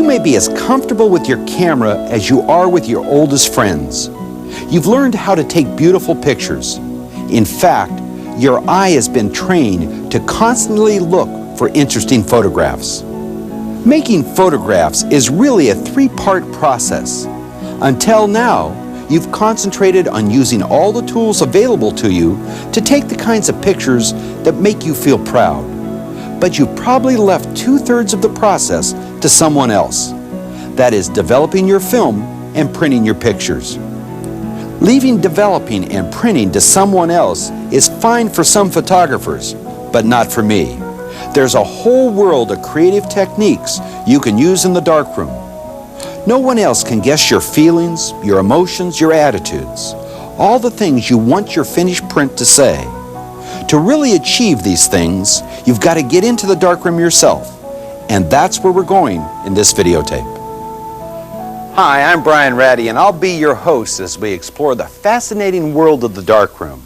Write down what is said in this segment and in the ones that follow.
You may be as comfortable with your camera as you are with your oldest friends. You've learned how to take beautiful pictures. In fact, your eye has been trained to constantly look for interesting photographs. Making photographs is really a three-part process. Until now, you've concentrated on using all the tools available to you to take the kinds of pictures that make you feel proud. But you probably left 2/3 of the process to someone else. That is, developing your film and printing your pictures. Leaving developing and printing to someone else is fine for some photographers, but not for me. There's a whole world of creative techniques you can use in the darkroom. No one else can guess your feelings, your emotions, your attitudes, all the things you want your finished print to say. To really achieve these things, you've got to get into the darkroom yourself, and that's where we're going in this videotape. Hi, I'm Brian Ratty, and I'll be your host as we explore the fascinating world of the darkroom.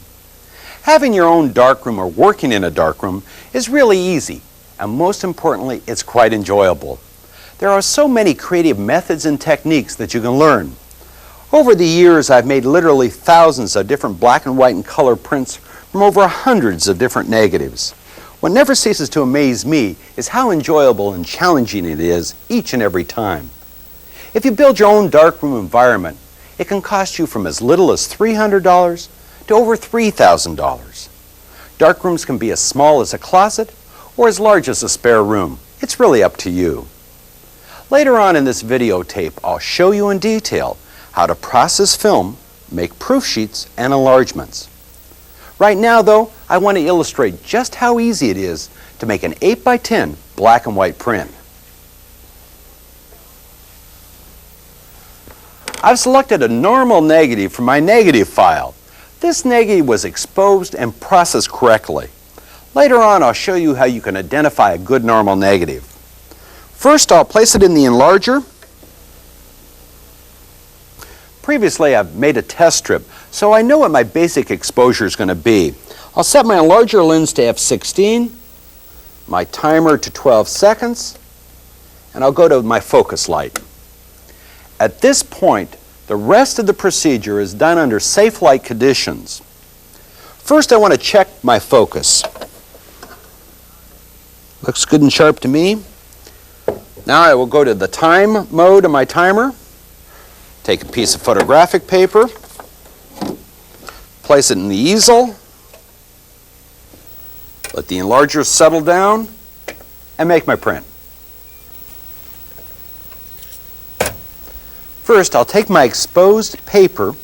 Having your own darkroom or working in a darkroom is really easy, and most importantly, it's quite enjoyable. There are so many creative methods and techniques that you can learn. Over the years, I've made literally thousands of different black and white and color prints from over hundreds of different negatives. What never ceases to amaze me is how enjoyable and challenging it is each and every time. If you build your own darkroom environment, it can cost you from as little as $300 to over $3,000. Darkrooms can be as small as a closet or as large as a spare room. It's really up to you. Later on in this videotape, I'll show you in detail how to process film, make proof sheets, and enlargements. Right now, though, I want to illustrate just how easy it is to make an 8x10 black and white print. I've selected a normal negative from my negative file. This negative was exposed and processed correctly. Later on, I'll show you how you can identify a good normal negative. First, I'll place it in the enlarger. Previously, I've made a test strip, so I know what my basic exposure is going to be. I'll set my enlarger lens to f16, my timer to 12 seconds, and I'll go to my focus light. At this point, the rest of the procedure is done under safe light conditions. First, I want to check my focus. Looks good and sharp to me. Now I will go to the time mode of my timer, take a piece of photographic paper, place it in the easel, let the enlarger settle down, and make my print. First, I'll take my exposed paper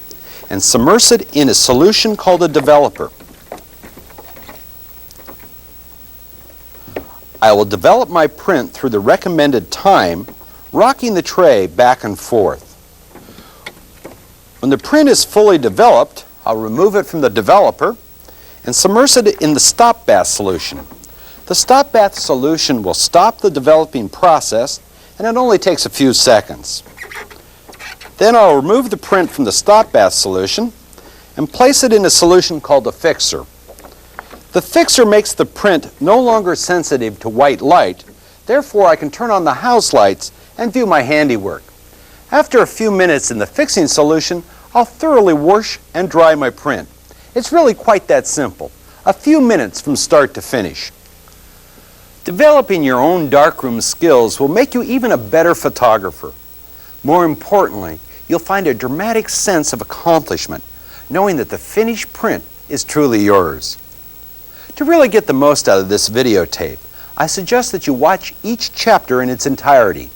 and submerge it in a solution called a developer. I will develop my print through the recommended time, rocking the tray back and forth. When the print is fully developed, I'll remove it from the developer and submerge it in the stop bath solution. The stop bath solution will stop the developing process, and it only takes a few seconds. Then I'll remove the print from the stop bath solution and place it in a solution called a fixer. The fixer makes the print no longer sensitive to white light, therefore I can turn on the house lights and view my handiwork. After a few minutes in the fixing solution, I'll thoroughly wash and dry my print. It's really quite that simple, a few minutes from start to finish. Developing your own darkroom skills will make you even a better photographer. More importantly, you'll find a dramatic sense of accomplishment, knowing that the finished print is truly yours. To really get the most out of this videotape, I suggest that you watch each chapter in its entirety.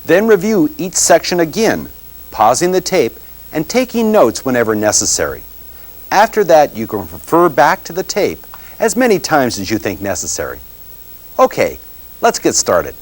Then review each section again, pausing the tape and taking notes whenever necessary. After that, you can refer back to the tape as many times as you think necessary. Okay, let's get started.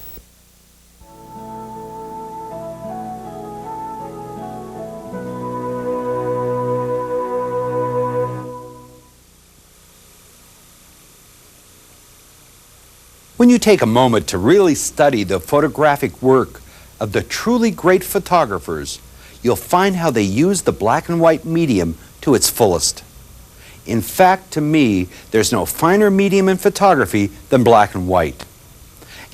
When you take a moment to really study the photographic work of the truly great photographers, you'll find how they use the black and white medium to its fullest. In fact, to me, there's no finer medium in photography than black and white.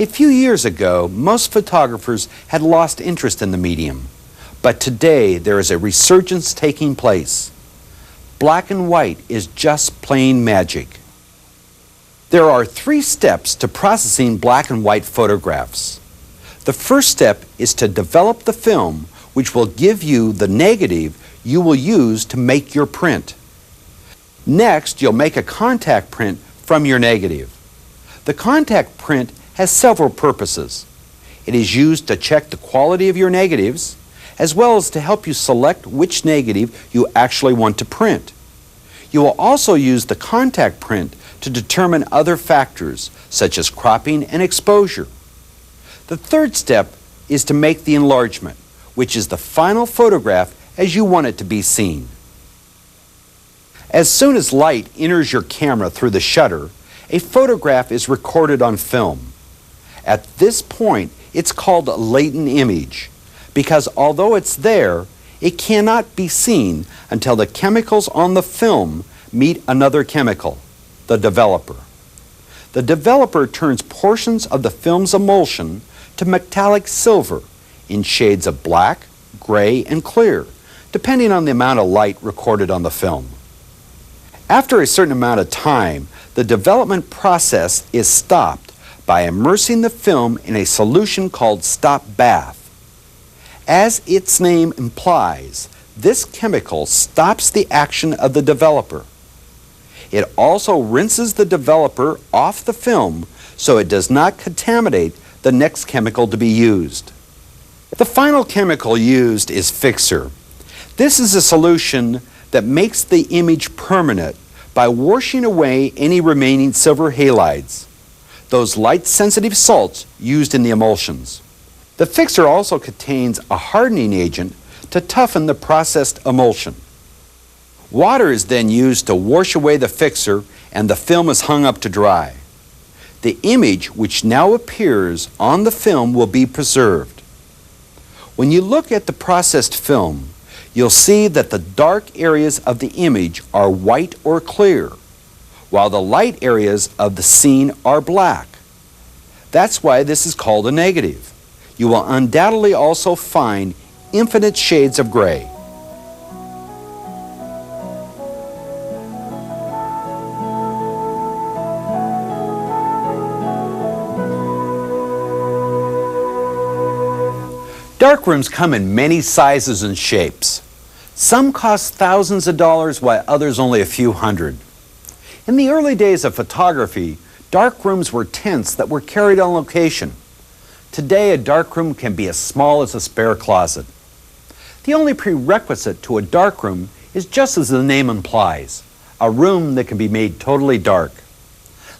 A few years ago, most photographers had lost interest in the medium, but today there is a resurgence taking place. Black and white is just plain magic. There are 3 steps to processing black and white photographs. The first step is to develop the film, which will give you the negative you will use to make your print. Next, you'll make a contact print from your negative. The contact print has several purposes. It is used to check the quality of your negatives, as well as to help you select which negative you actually want to print. You will also use the contact print to determine other factors, such as cropping and exposure. The third step is to make the enlargement, which is the final photograph as you want it to be seen. As soon as light enters your camera through the shutter, a photograph is recorded on film. At this point, it's called a latent image, because although it's there, it cannot be seen until the chemicals on the film meet another chemical, the developer. The developer turns portions of the film's emulsion to metallic silver in shades of black, gray, and clear, depending on the amount of light recorded on the film. After a certain amount of time, the development process is stopped by immersing the film in a solution called stop bath. As its name implies, this chemical stops the action of the developer. It also rinses the developer off the film so it does not contaminate the next chemical to be used. The final chemical used is fixer. This is a solution that makes the image permanent by washing away any remaining silver halides, those light-sensitive salts used in the emulsions. The fixer also contains a hardening agent to toughen the processed emulsion. Water is then used to wash away the fixer, and the film is hung up to dry. The image which now appears on the film will be preserved. When you look at the processed film, you'll see that the dark areas of the image are white or clear, while the light areas of the scene are black. That's why this is called a negative. You will undoubtedly also find infinite shades of gray. Darkrooms come in many sizes and shapes. Some cost thousands of dollars, while others only a few hundred. In the early days of photography, darkrooms were tents that were carried on location. Today, a darkroom can be as small as a spare closet. The only prerequisite to a darkroom is just as the name implies, a room that can be made totally dark.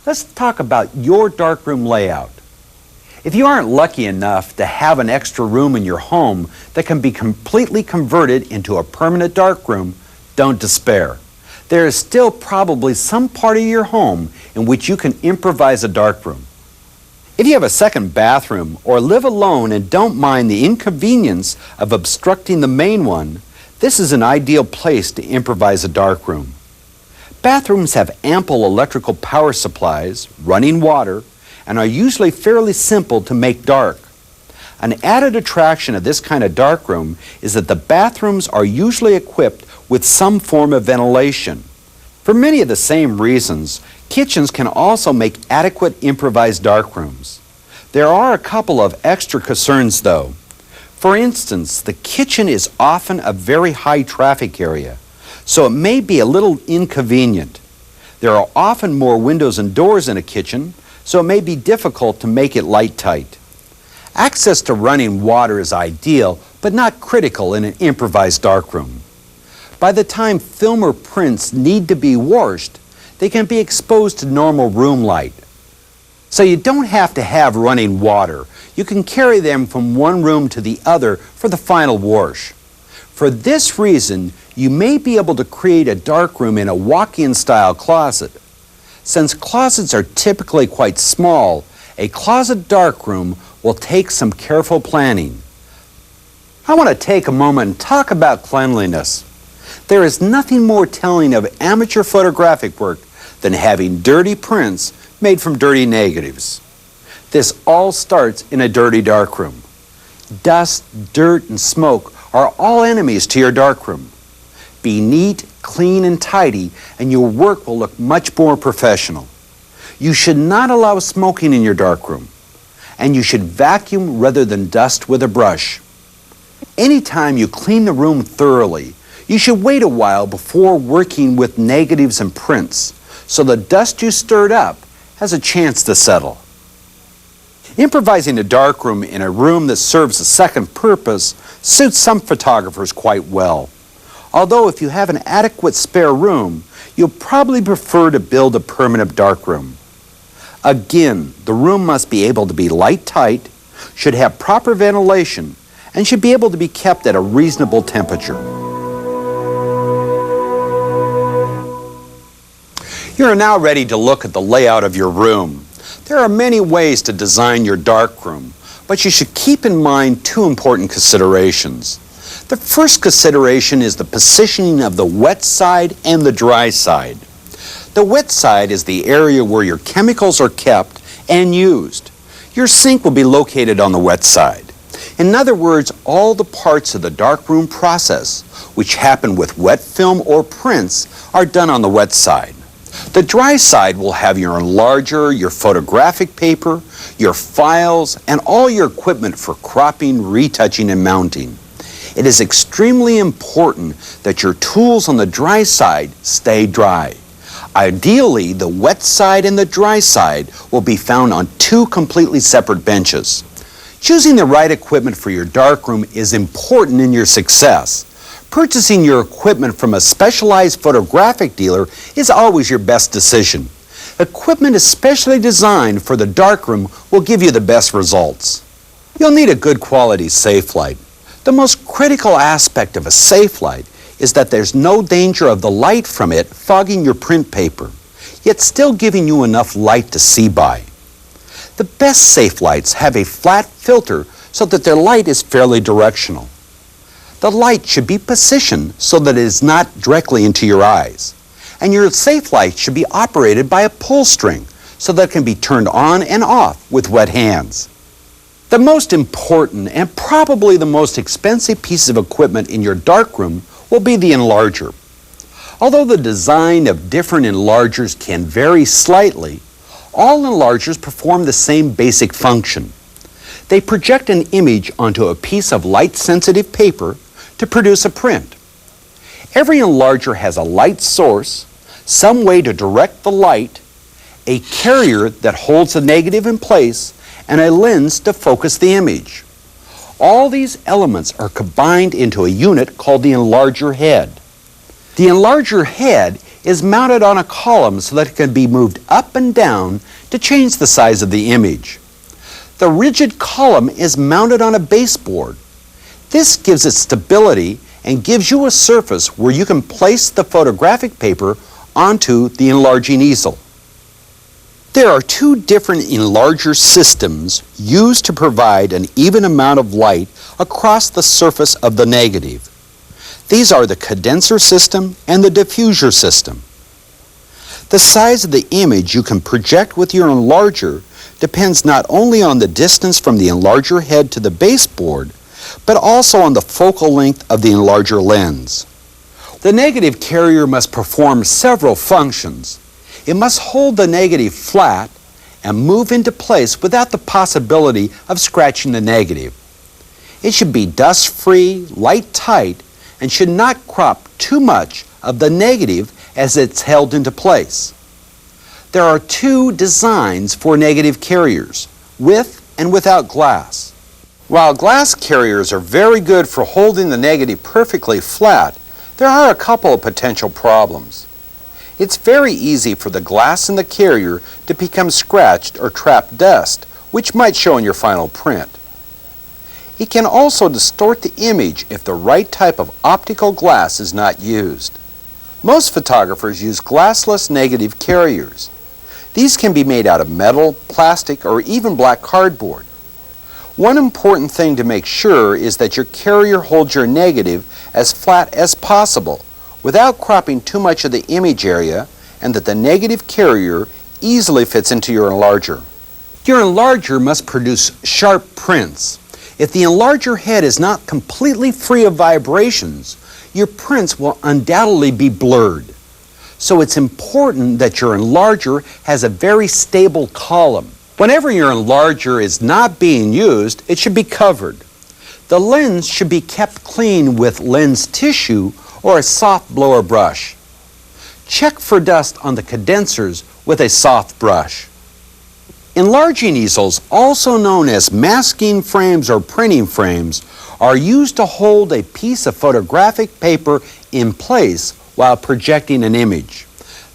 Let's talk about your darkroom layout. If you aren't lucky enough to have an extra room in your home that can be completely converted into a permanent darkroom, don't despair. There is still probably some part of your home in which you can improvise a darkroom. If you have a second bathroom or live alone and don't mind the inconvenience of obstructing the main one, this is an ideal place to improvise a darkroom. Bathrooms have ample electrical power supplies, running water, and are usually fairly simple to make dark. An added attraction of this kind of darkroom is that the bathrooms are usually equipped with some form of ventilation. For many of the same reasons, kitchens can also make adequate improvised darkrooms. There are a couple of extra concerns though. For instance, the kitchen is often a very high traffic area, so it may be a little inconvenient. There are often more windows and doors in a kitchen, so it may be difficult to make it light tight. Access to running water is ideal, but not critical in an improvised darkroom. By the time film or prints need to be washed, they can be exposed to normal room light. So you don't have to have running water. You can carry them from one room to the other for the final wash. For this reason, you may be able to create a darkroom in a walk-in style closet. Since closets are typically quite small, a closet darkroom will take some careful planning. I want to take a moment and talk about cleanliness. There is nothing more telling of amateur photographic work than having dirty prints made from dirty negatives. This all starts in a dirty darkroom. Dust, dirt, and smoke are all enemies to your darkroom. Be neat, clean, and tidy, and your work will look much more professional. You should not allow smoking in your darkroom, and you should vacuum rather than dust with a brush. Anytime you clean the room thoroughly, you should wait a while before working with negatives and prints, so the dust you stirred up has a chance to settle. Improvising a darkroom in a room that serves a second purpose suits some photographers quite well. Although if you have an adequate spare room, you'll probably prefer to build a permanent darkroom. Again, the room must be able to be light tight, should have proper ventilation, and should be able to be kept at a reasonable temperature. You are now ready to look at the layout of your room. There are many ways to design your darkroom, but you should keep in mind two important considerations. The first consideration is the positioning of the wet side and the dry side. The wet side is the area where your chemicals are kept and used. Your sink will be located on the wet side. In other words, all the parts of the darkroom process, which happen with wet film or prints, are done on the wet side. The dry side will have your enlarger, your photographic paper, your files, and all your equipment for cropping, retouching, and mounting. It is extremely important that your tools on the dry side stay dry. Ideally, the wet side and the dry side will be found on two completely separate benches. Choosing the right equipment for your darkroom is important in your success. Purchasing your equipment from a specialized photographic dealer is always your best decision. Equipment especially designed for the darkroom will give you the best results. You'll need a good quality safe light. The most critical aspect of a safe light is that there's no danger of the light from it fogging your print paper, yet still giving you enough light to see by. The best safe lights have a flat filter so that their light is fairly directional. The light should be positioned so that it is not directly into your eyes. And your safe light should be operated by a pull string so that it can be turned on and off with wet hands. The most important and probably the most expensive piece of equipment in your darkroom will be the enlarger. Although the design of different enlargers can vary slightly, all enlargers perform the same basic function. They project an image onto a piece of light-sensitive paper to produce a print. Every enlarger has a light source, some way to direct the light, a carrier that holds the negative in place, and a lens to focus the image. All these elements are combined into a unit called the enlarger head. The enlarger head is mounted on a column so that it can be moved up and down to change the size of the image. The rigid column is mounted on a baseboard. This gives it stability and gives you a surface where you can place the photographic paper onto the enlarging easel. There are two different enlarger systems used to provide an even amount of light across the surface of the negative. These are the condenser system and the diffuser system. The size of the image you can project with your enlarger depends not only on the distance from the enlarger head to the baseboard, but also on the focal length of the enlarger lens. The negative carrier must perform several functions. It must hold the negative flat and move into place without the possibility of scratching the negative. It should be dust-free, light-tight, and should not crop too much of the negative as it's held into place. There are two designs for negative carriers, with and without glass. While glass carriers are very good for holding the negative perfectly flat, there are a couple of potential problems. It's very easy for the glass in the carrier to become scratched or trap dust, which might show in your final print. It can also distort the image if the right type of optical glass is not used. Most photographers use glassless negative carriers. These can be made out of metal, plastic, or even black cardboard. One important thing to make sure is that your carrier holds your negative as flat as possible without cropping too much of the image area, and that the negative carrier easily fits into your enlarger. Your enlarger must produce sharp prints. If the enlarger head is not completely free of vibrations, your prints will undoubtedly be blurred. So it's important that your enlarger has a very stable column. Whenever your enlarger is not being used, it should be covered. The lens should be kept clean with lens tissue or a soft blower brush. Check for dust on the condensers with a soft brush. Enlarging easels, also known as masking frames or printing frames, are used to hold a piece of photographic paper in place while projecting an image.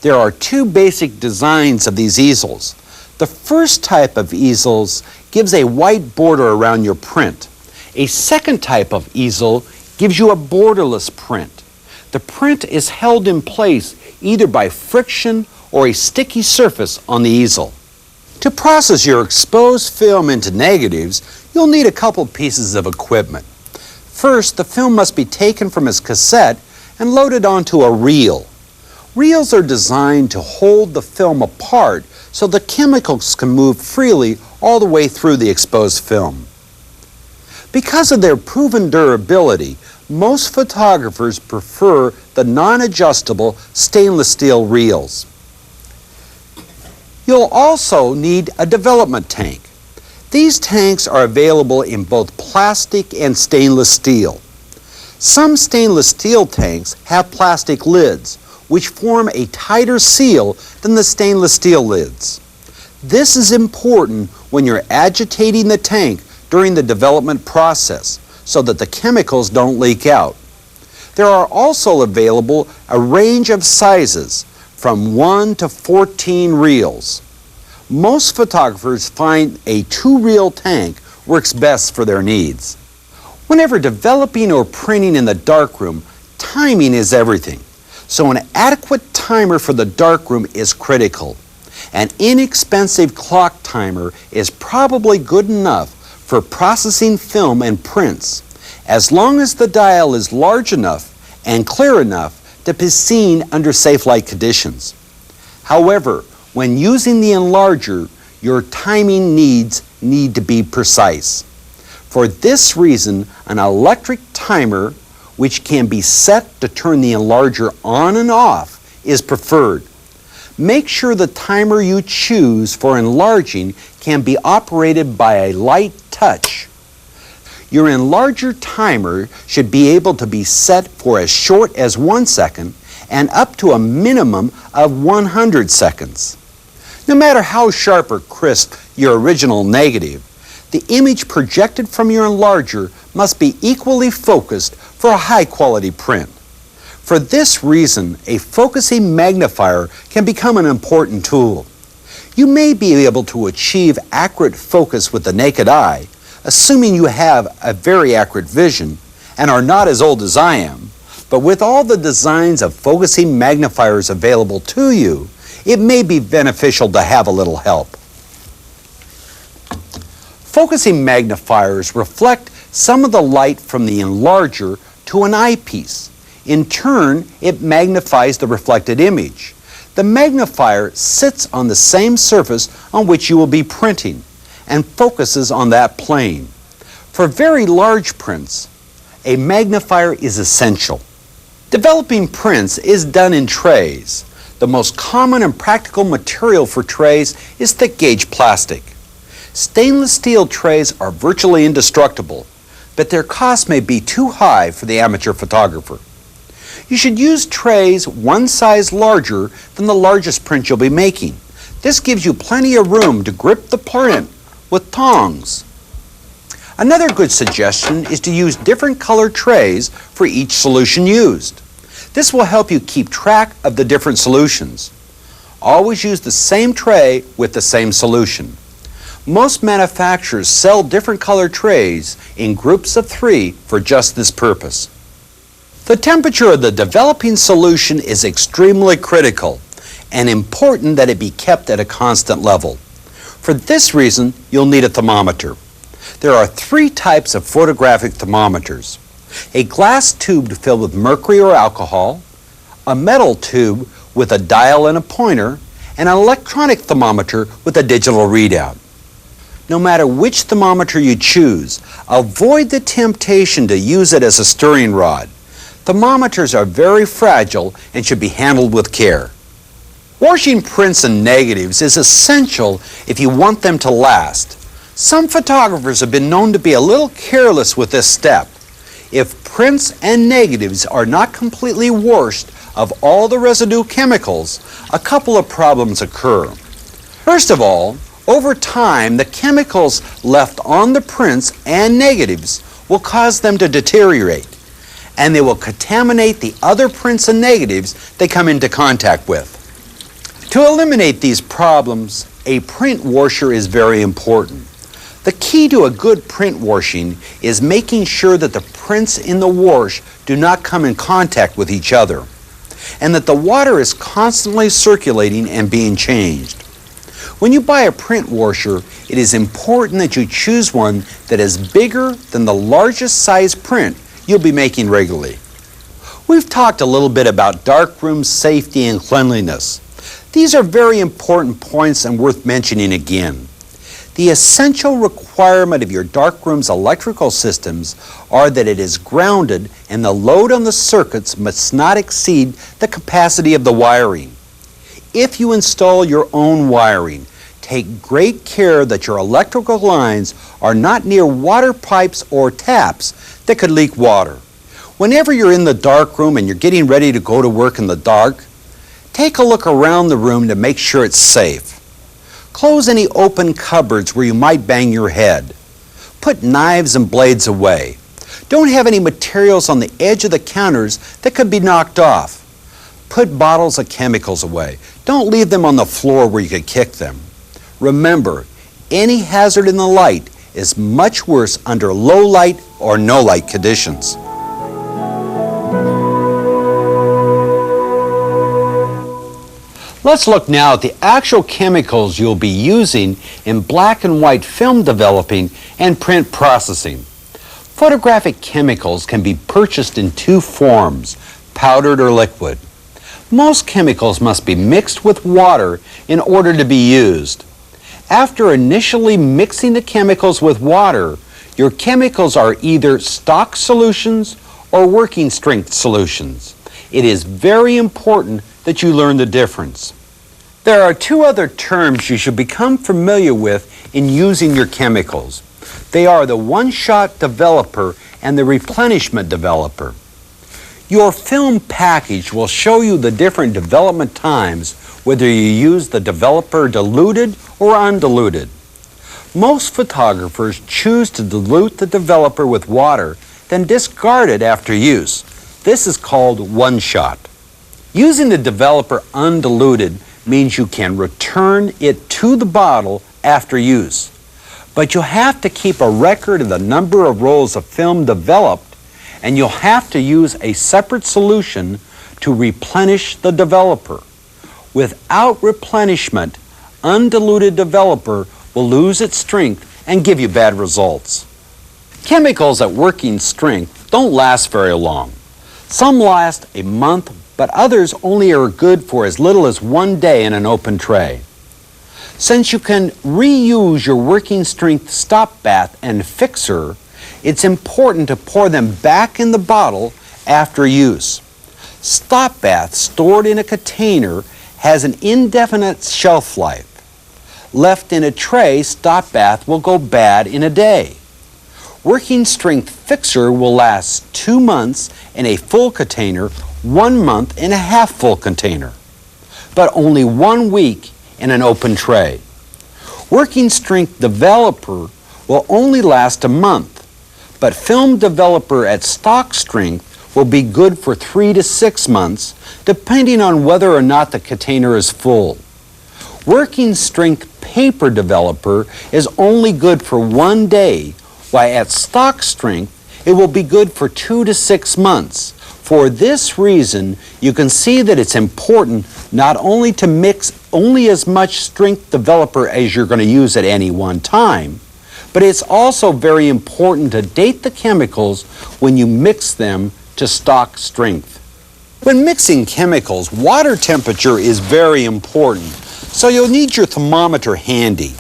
There are two basic designs of these easels. The first type of easels gives a white border around your print. A second type of easel gives you a borderless print. The print is held in place either by friction or a sticky surface on the easel. To process your exposed film into negatives, you'll need a couple pieces of equipment. First, the film must be taken from its cassette and loaded onto a reel. Reels are designed to hold the film apart so the chemicals can move freely all the way through the exposed film. Because of their proven durability, most photographers prefer the non-adjustable stainless steel reels. You'll also need a development tank. These tanks are available in both plastic and stainless steel. Some stainless steel tanks have plastic lids, which form a tighter seal than the stainless steel lids. This is important when you're agitating the tank during the development process so that the chemicals don't leak out. There are also available a range of sizes from 1 to 14 reels. Most photographers find a 2-reel tank works best for their needs. Whenever developing or printing in the darkroom, timing is everything. So an adequate timer for the darkroom is critical. An inexpensive clock timer is probably good enough for processing film and prints, as long as the dial is large enough and clear enough to be seen under safe light conditions. However, when using the enlarger, your timing needs need to be precise. For this reason, an electric timer, which can be set to turn the enlarger on and off, is preferred. Make sure the timer you choose for enlarging can be operated by a light touch. Your enlarger timer should be able to be set for as short as 1 second and up to a minimum of 100 seconds. No matter how sharp or crisp your original negative, the image projected from your enlarger must be equally focused for a high-quality print. For this reason, a focusing magnifier can become an important tool. You may be able to achieve accurate focus with the naked eye, assuming you have a very accurate vision and are not as old as I am, but with all the designs of focusing magnifiers available to you, it may be beneficial to have a little help. Focusing magnifiers reflect some of the light from the enlarger to an eyepiece. In turn, it magnifies the reflected image. The magnifier sits on the same surface on which you will be printing and focuses on that plane. For very large prints, a magnifier is essential. Developing prints is done in trays. The most common and practical material for trays is thick gauge plastic. Stainless steel trays are virtually indestructible, but their cost may be too high for the amateur photographer. You should use trays one size larger than the largest print you'll be making. This gives you plenty of room to grip the print with tongs. Another good suggestion is to use different color trays for each solution used. This will help you keep track of the different solutions. Always use the same tray with the same solution. Most manufacturers sell different color trays in groups of 3 for just this purpose. The temperature of the developing solution is extremely critical and important that it be kept at a constant level. For this reason, you'll need a thermometer. There are 3 types of photographic thermometers: a glass tube filled with mercury or alcohol, a metal tube with a dial and a pointer, and an electronic thermometer with a digital readout. No matter which thermometer you choose, avoid the temptation to use it as a stirring rod. Thermometers are very fragile and should be handled with care. Washing prints and negatives is essential if you want them to last. Some photographers have been known to be a little careless with this step. If prints and negatives are not completely washed of all the residue chemicals, a couple of problems occur. First of all, over time, the chemicals left on the prints and negatives will cause them to deteriorate, and they will contaminate the other prints and negatives they come into contact with. To eliminate these problems, a print washer is very important. The key to a good print washing is making sure that the prints in the wash do not come in contact with each other, and that the water is constantly circulating and being changed. When you buy a print washer, it is important that you choose one that is bigger than the largest size print you'll be making regularly. We've talked a little bit about darkroom safety and cleanliness. These are very important points and worth mentioning again. The essential requirement of your darkroom's electrical systems are that it is grounded and the load on the circuits must not exceed the capacity of the wiring. If you install your own wiring, take great care that your electrical lines are not near water pipes or taps that could leak water. Whenever you're in the darkroom and you're getting ready to go to work in the dark, take a look around the room to make sure it's safe. Close any open cupboards where you might bang your head. Put knives and blades away. Don't have any materials on the edge of the counters that could be knocked off. Put bottles of chemicals away. Don't leave them on the floor where you could kick them. Remember, any hazard in the light is much worse under low light or no light conditions. Let's look now at the actual chemicals you'll be using in black and white film developing and print processing. Photographic chemicals can be purchased in two forms, powdered or liquid. Most chemicals must be mixed with water in order to be used. After initially mixing the chemicals with water, your chemicals are either stock solutions or working strength solutions. It is very important that you learn the difference. There are two other terms you should become familiar with in using your chemicals. They are the one-shot developer and the replenishment developer. Your film package will show you the different development times, whether you use the developer diluted or undiluted. Most photographers choose to dilute the developer with water, then discard it after use. This is called one-shot. Using the developer undiluted means you can return it to the bottle after use. But you'll have to keep a record of the number of rolls of film developed, and you'll have to use a separate solution to replenish the developer. Without replenishment, undiluted developer will lose its strength and give you bad results. Chemicals at working strength don't last very long. Some last a month, but others only are good for as little as 1 day in an open tray. Since you can reuse your working strength stop bath and fixer, it's important to pour them back in the bottle after use. Stop bath stored in a container has an indefinite shelf life. Left in a tray, stop bath will go bad in a day. Working strength fixer will last 2 months in a full container, 1 month in a half full container, but only 1 week in an open tray. Working strength developer will only last a month, but film developer at stock strength will be good for 3 to 6 months, depending on whether or not the container is full. Working strength paper developer is only good for 1 day, while at stock strength it will be good for 2 to 6 months. For this reason, you can see that it's important not only to mix only as much strength developer as you're going to use at any one time, but it's also very important to date the chemicals when you mix them to stock strength. When mixing chemicals, water temperature is very important, so you'll need your thermometer handy.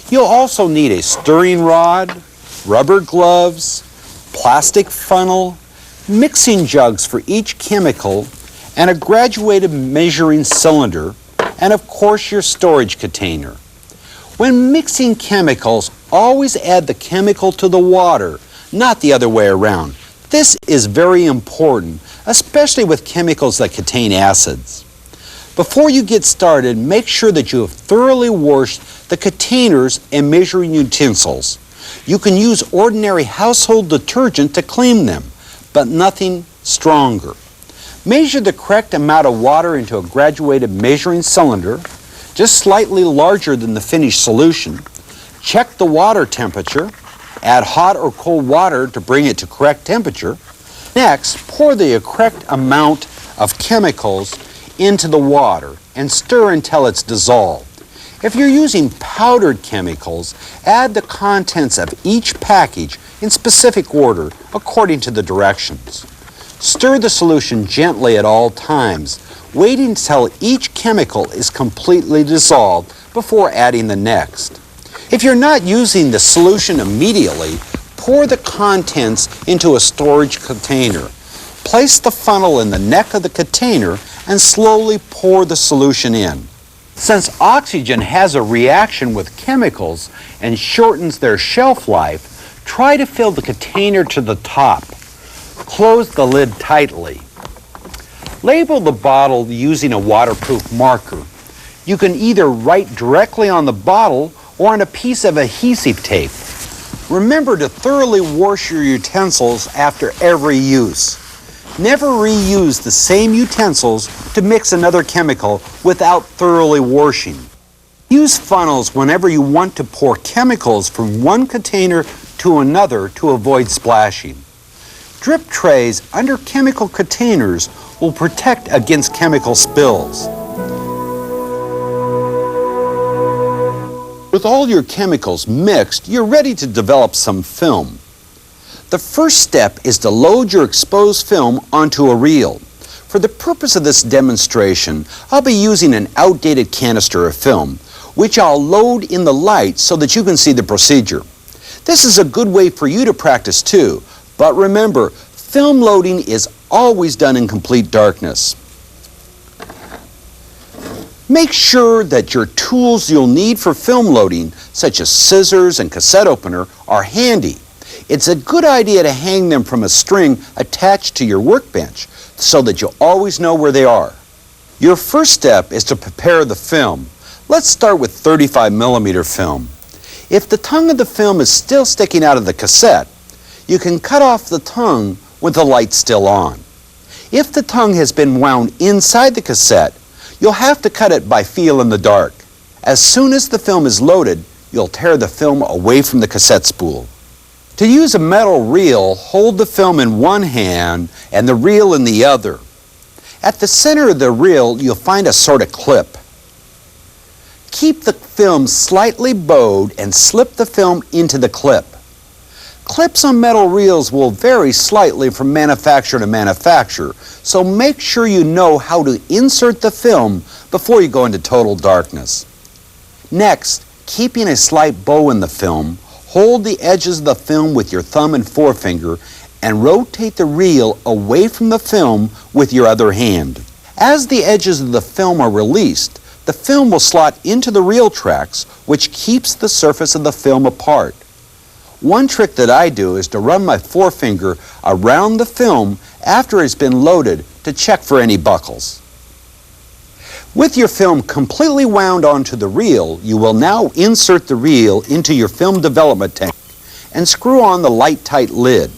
You'll also need a stirring rod, rubber gloves, plastic funnel, mixing jugs for each chemical, and a graduated measuring cylinder, and of course your storage container. When mixing chemicals, always add the chemical to the water, not the other way around. This is very important, especially with chemicals that contain acids. Before you get started, make sure that you have thoroughly washed the containers and measuring utensils. You can use ordinary household detergent to clean them, but nothing stronger. Measure the correct amount of water into a graduated measuring cylinder, just slightly larger than the finished solution. Check the water temperature. Add hot or cold water to bring it to correct temperature. Next, pour the correct amount of chemicals into the water and stir until it's dissolved. If you're using powdered chemicals, add the contents of each package in specific order according to the directions. Stir the solution gently at all times, waiting until each chemical is completely dissolved before adding the next. If you're not using the solution immediately, pour the contents into a storage container. Place the funnel in the neck of the container and slowly pour the solution in. Since oxygen has a reaction with chemicals and shortens their shelf life, try to fill the container to the top. Close the lid tightly. Label the bottle using a waterproof marker. You can either write directly on the bottle or on a piece of adhesive tape. Remember to thoroughly wash your utensils after every use. Never reuse the same utensils to mix another chemical without thoroughly washing. Use funnels whenever you want to pour chemicals from one container to another to avoid splashing. Drip trays under chemical containers will protect against chemical spills. With all your chemicals mixed, you're ready to develop some film. The first step is to load your exposed film onto a reel. For the purpose of this demonstration, I'll be using an outdated canister of film, which I'll load in the light so that you can see the procedure. This is a good way for you to practice too, but remember, film loading is always done in complete darkness. Make sure that your tools you'll need for film loading, such as scissors and cassette opener, are handy. It's a good idea to hang them from a string attached to your workbench so that you'll always know where they are. Your first step is to prepare the film. Let's start with 35mm film. If the tongue of the film is still sticking out of the cassette, you can cut off the tongue with the light still on. If the tongue has been wound inside the cassette, you'll have to cut it by feel in the dark. As soon as the film is loaded, you'll tear the film away from the cassette spool. To use a metal reel, hold the film in one hand and the reel in the other. At the center of the reel, you'll find a sort of clip. Keep the film slightly bowed and slip the film into the clip. Clips on metal reels will vary slightly from manufacturer to manufacturer, so make sure you know how to insert the film before you go into total darkness. Next, keeping a slight bow in the film, hold the edges of the film with your thumb and forefinger and rotate the reel away from the film with your other hand. As the edges of the film are released, the film will slot into the reel tracks, which keeps the surface of the film apart. One trick that I do is to run my forefinger around the film after it's been loaded to check for any buckles. With your film completely wound onto the reel, you will now insert the reel into your film development tank and screw on the light-tight lid.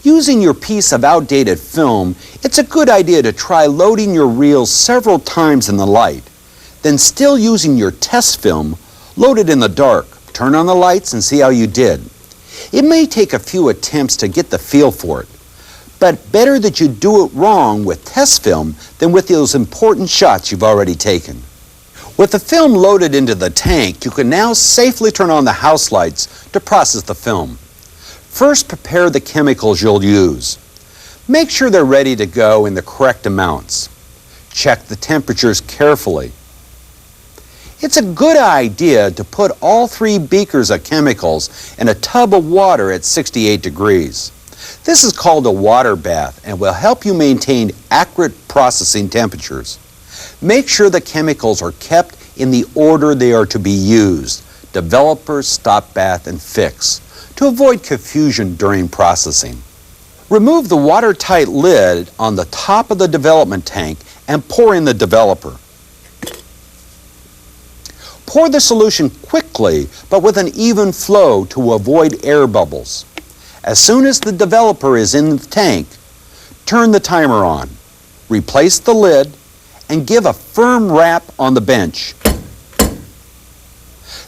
Using your piece of outdated film, it's a good idea to try loading your reel several times in the light. Then, still using your test film, load it in the dark. Turn on the lights and see how you did. It may take a few attempts to get the feel for it, but better that you do it wrong with test film than with those important shots you've already taken. With the film loaded into the tank, you can now safely turn on the house lights to process the film. First, prepare the chemicals you'll use. Make sure they're ready to go in the correct amounts. Check the temperatures carefully. It's a good idea to put all 3 beakers of chemicals in a tub of water at 68 degrees. This is called a water bath and will help you maintain accurate processing temperatures. Make sure the chemicals are kept in the order they are to be used: developer, stop bath, and fix, to avoid confusion during processing. Remove the watertight lid on the top of the development tank and pour in the developer. Pour the solution quickly but with an even flow to avoid air bubbles. As soon as the developer is in the tank, turn the timer on, replace the lid, and give a firm rap on the bench.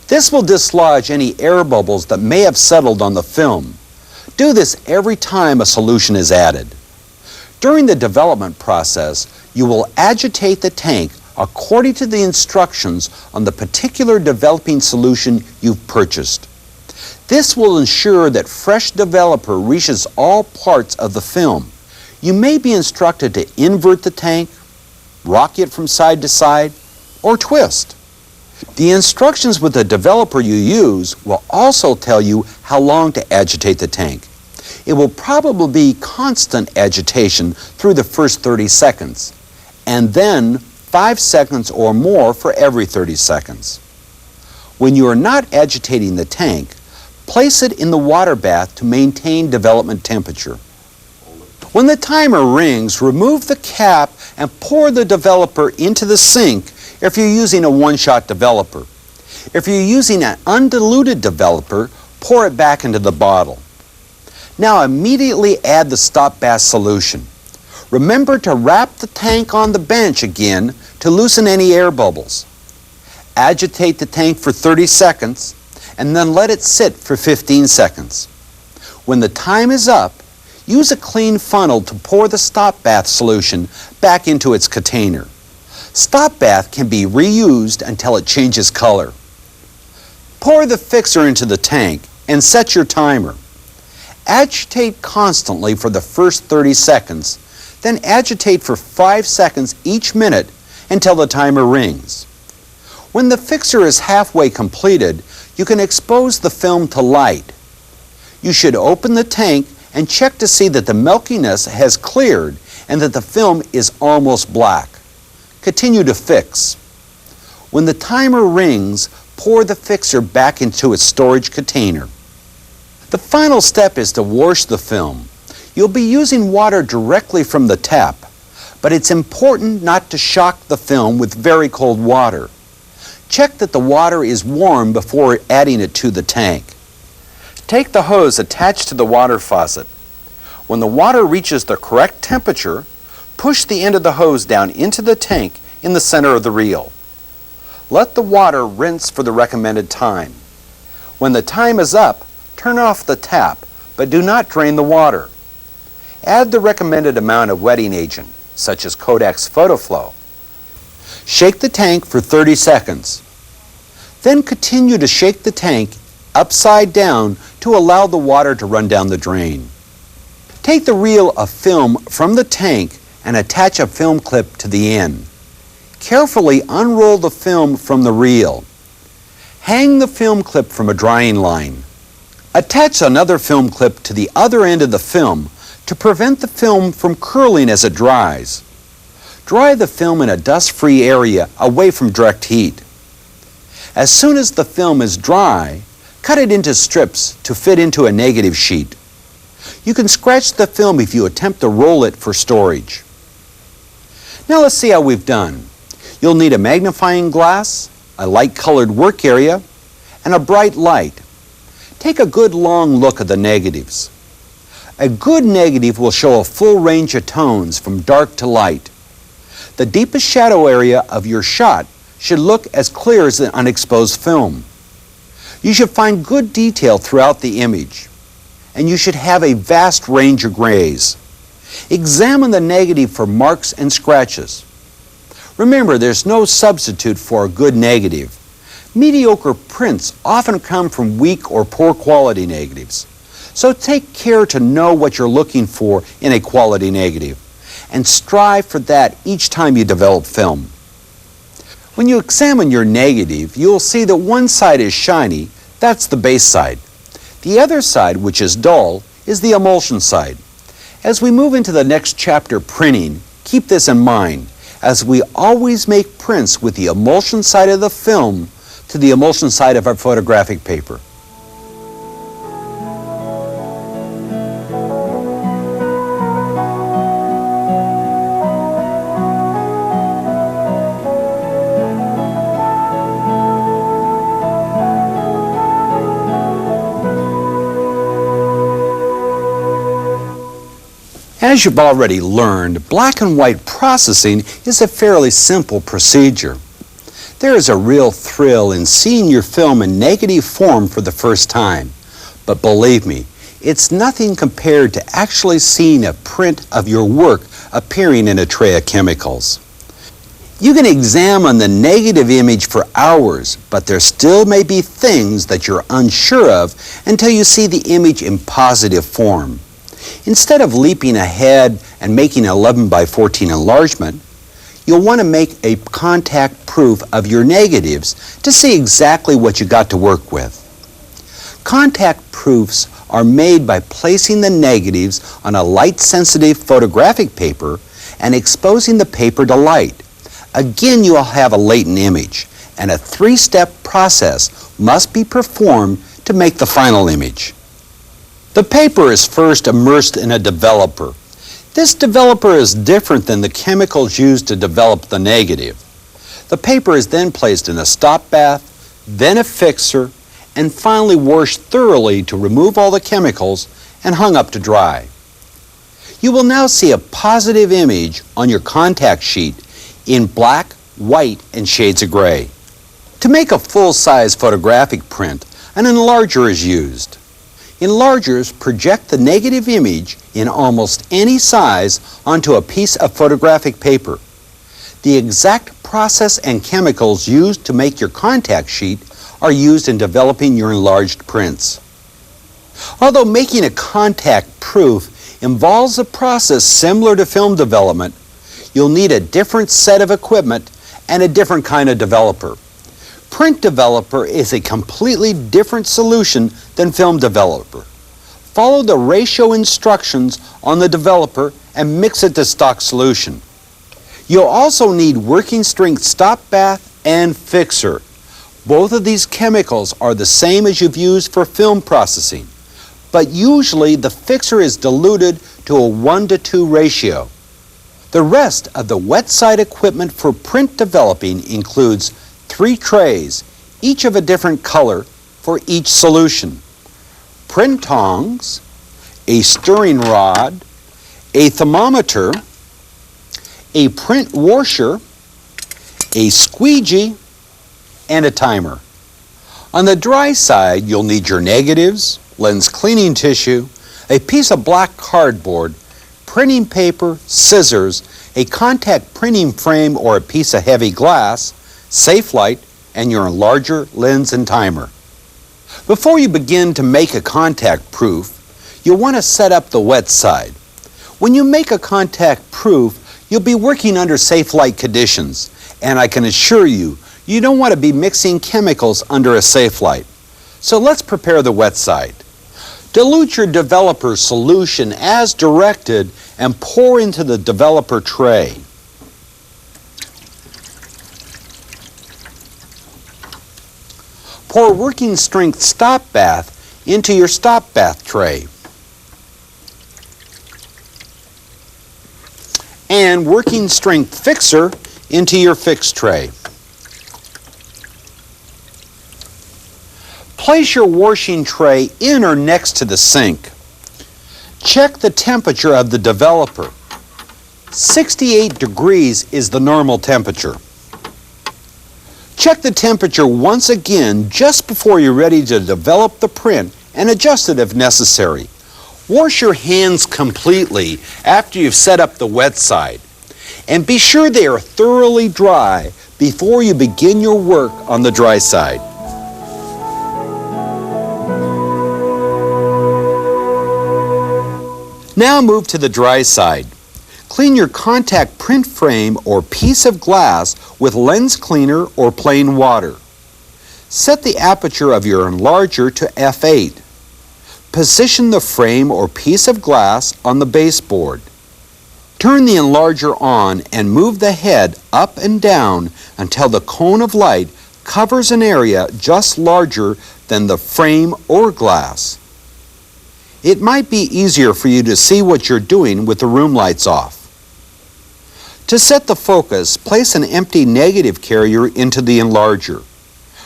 This will dislodge any air bubbles that may have settled on the film. Do this every time a solution is added. During the development process, you will agitate the tank according to the instructions on the particular developing solution you've purchased. This will ensure that fresh developer reaches all parts of the film. You may be instructed to invert the tank, rock it from side to side, or twist. The instructions with the developer you use will also tell you how long to agitate the tank. It will probably be constant agitation through the first 30 seconds, and then 5 seconds or more for every 30 seconds. When you are not agitating the tank, place it in the water bath to maintain development temperature. When the timer rings, remove the cap and pour the developer into the sink if you're using a one-shot developer. If you're using an undiluted developer, pour it back into the bottle. Now immediately add the stop bath solution. Remember to wrap the tank on the bench again to loosen any air bubbles. Agitate the tank for 30 seconds and then let it sit for 15 seconds. When the time is up, use a clean funnel to pour the stop bath solution back into its container. Stop bath can be reused until it changes color. Pour the fixer into the tank and set your timer. Agitate constantly for the first 30 seconds, then agitate for 5 seconds each minute until the timer rings. When the fixer is halfway completed, you can expose the film to light. You should open the tank and check to see that the milkiness has cleared and that the film is almost black. Continue to fix. When the timer rings, pour the fixer back into its storage container. The final step is to wash the film. You'll be using water directly from the tap, but it's important not to shock the film with very cold water. Check that the water is warm before adding it to the tank. Take the hose attached to the water faucet. When the water reaches the correct temperature, push the end of the hose down into the tank in the center of the reel. Let the water rinse for the recommended time. When the time is up, turn off the tap, but do not drain the water. Add the recommended amount of wetting agent, such as Kodak's PhotoFlow. Shake the tank for 30 seconds. Then continue to shake the tank upside down to allow the water to run down the drain. Take the reel of film from the tank and attach a film clip to the end. Carefully unroll the film from the reel. Hang the film clip from a drying line. Attach another film clip to the other end of the film to prevent the film from curling as it dries. Dry the film in a dust-free area away from direct heat. As soon as the film is dry, cut it into strips to fit into a negative sheet. You can scratch the film if you attempt to roll it for storage. Now let's see how we've done. You'll need a magnifying glass, a light-colored work area, and a bright light. Take a good long look at the negatives. A good negative will show a full range of tones from dark to light. The deepest shadow area of your shot should look as clear as the unexposed film. You should find good detail throughout the image, and you should have a vast range of grays. Examine the negative for marks and scratches. Remember, there's no substitute for a good negative. Mediocre prints often come from weak or poor quality negatives. So take care to know what you're looking for in a quality negative, and strive for that each time you develop film. When you examine your negative, you'll see that one side is shiny, that's the base side. The other side, which is dull, is the emulsion side. As we move into the next chapter, printing, keep this in mind, as we always make prints with the emulsion side of the film to the emulsion side of our photographic paper. As you've already learned, black and white processing is a fairly simple procedure. There is a real thrill in seeing your film in negative form for the first time. But believe me, it's nothing compared to actually seeing a print of your work appearing in a tray of chemicals. You can examine the negative image for hours, but there still may be things that you're unsure of until you see the image in positive form. Instead of leaping ahead and making an 11 by 14 enlargement, you'll want to make a contact proof of your negatives to see exactly what you got to work with. Contact proofs are made by placing the negatives on a light-sensitive photographic paper and exposing the paper to light. Again, you'll have a latent image, and a three-step process must be performed to make the final image. The paper is first immersed in a developer. This developer is different than the chemicals used to develop the negative. The paper is then placed in a stop bath, then a fixer, and finally washed thoroughly to remove all the chemicals and hung up to dry. You will now see a positive image on your contact sheet in black, white, and shades of gray. To make a full-size photographic print, an enlarger is used. Enlargers project the negative image in almost any size onto a piece of photographic paper. The exact process and chemicals used to make your contact sheet are used in developing your enlarged prints. Although making a contact proof involves a process similar to film development, you'll need a different set of equipment and a different kind of developer. Print developer is a completely different solution than film developer. Follow the ratio instructions on the developer and mix it to stock solution. You'll also need working strength stop bath and fixer. Both of these chemicals are the same as you've used for film processing, but usually the fixer is diluted to a 1:2 ratio. The rest of the wet side equipment for print developing includes 3 trays, each of a different color for each solution, print tongs, a stirring rod, a thermometer, a print washer, a squeegee, and a timer. On the dry side, you'll need your negatives, lens cleaning tissue, a piece of black cardboard, printing paper, scissors, a contact printing frame or a piece of heavy glass, safe light, and your enlarger, lens, and timer. Before you begin to make a contact proof, you'll want to set up the wet side. When you make a contact proof, you'll be working under safe light conditions, and I can assure you, you don't want to be mixing chemicals under a safe light. So let's prepare the wet side. Dilute your developer solution as directed and pour into the developer tray. Pour working strength stop bath into your stop bath tray. And working strength fixer into your fix tray. Place your washing tray in or next to the sink. Check the temperature of the developer. 68 degrees is the normal temperature. Check the temperature once again just before you're ready to develop the print and adjust it if necessary. Wash your hands completely after you've set up the wet side. And be sure they are thoroughly dry before you begin your work on the dry side. Now move to the dry side. Clean your contact print frame or piece of glass with lens cleaner or plain water. Set the aperture of your enlarger to f8. Position the frame or piece of glass on the baseboard. Turn the enlarger on and move the head up and down until the cone of light covers an area just larger than the frame or glass. It might be easier for you to see what you're doing with the room lights off. To set the focus, place an empty negative carrier into the enlarger.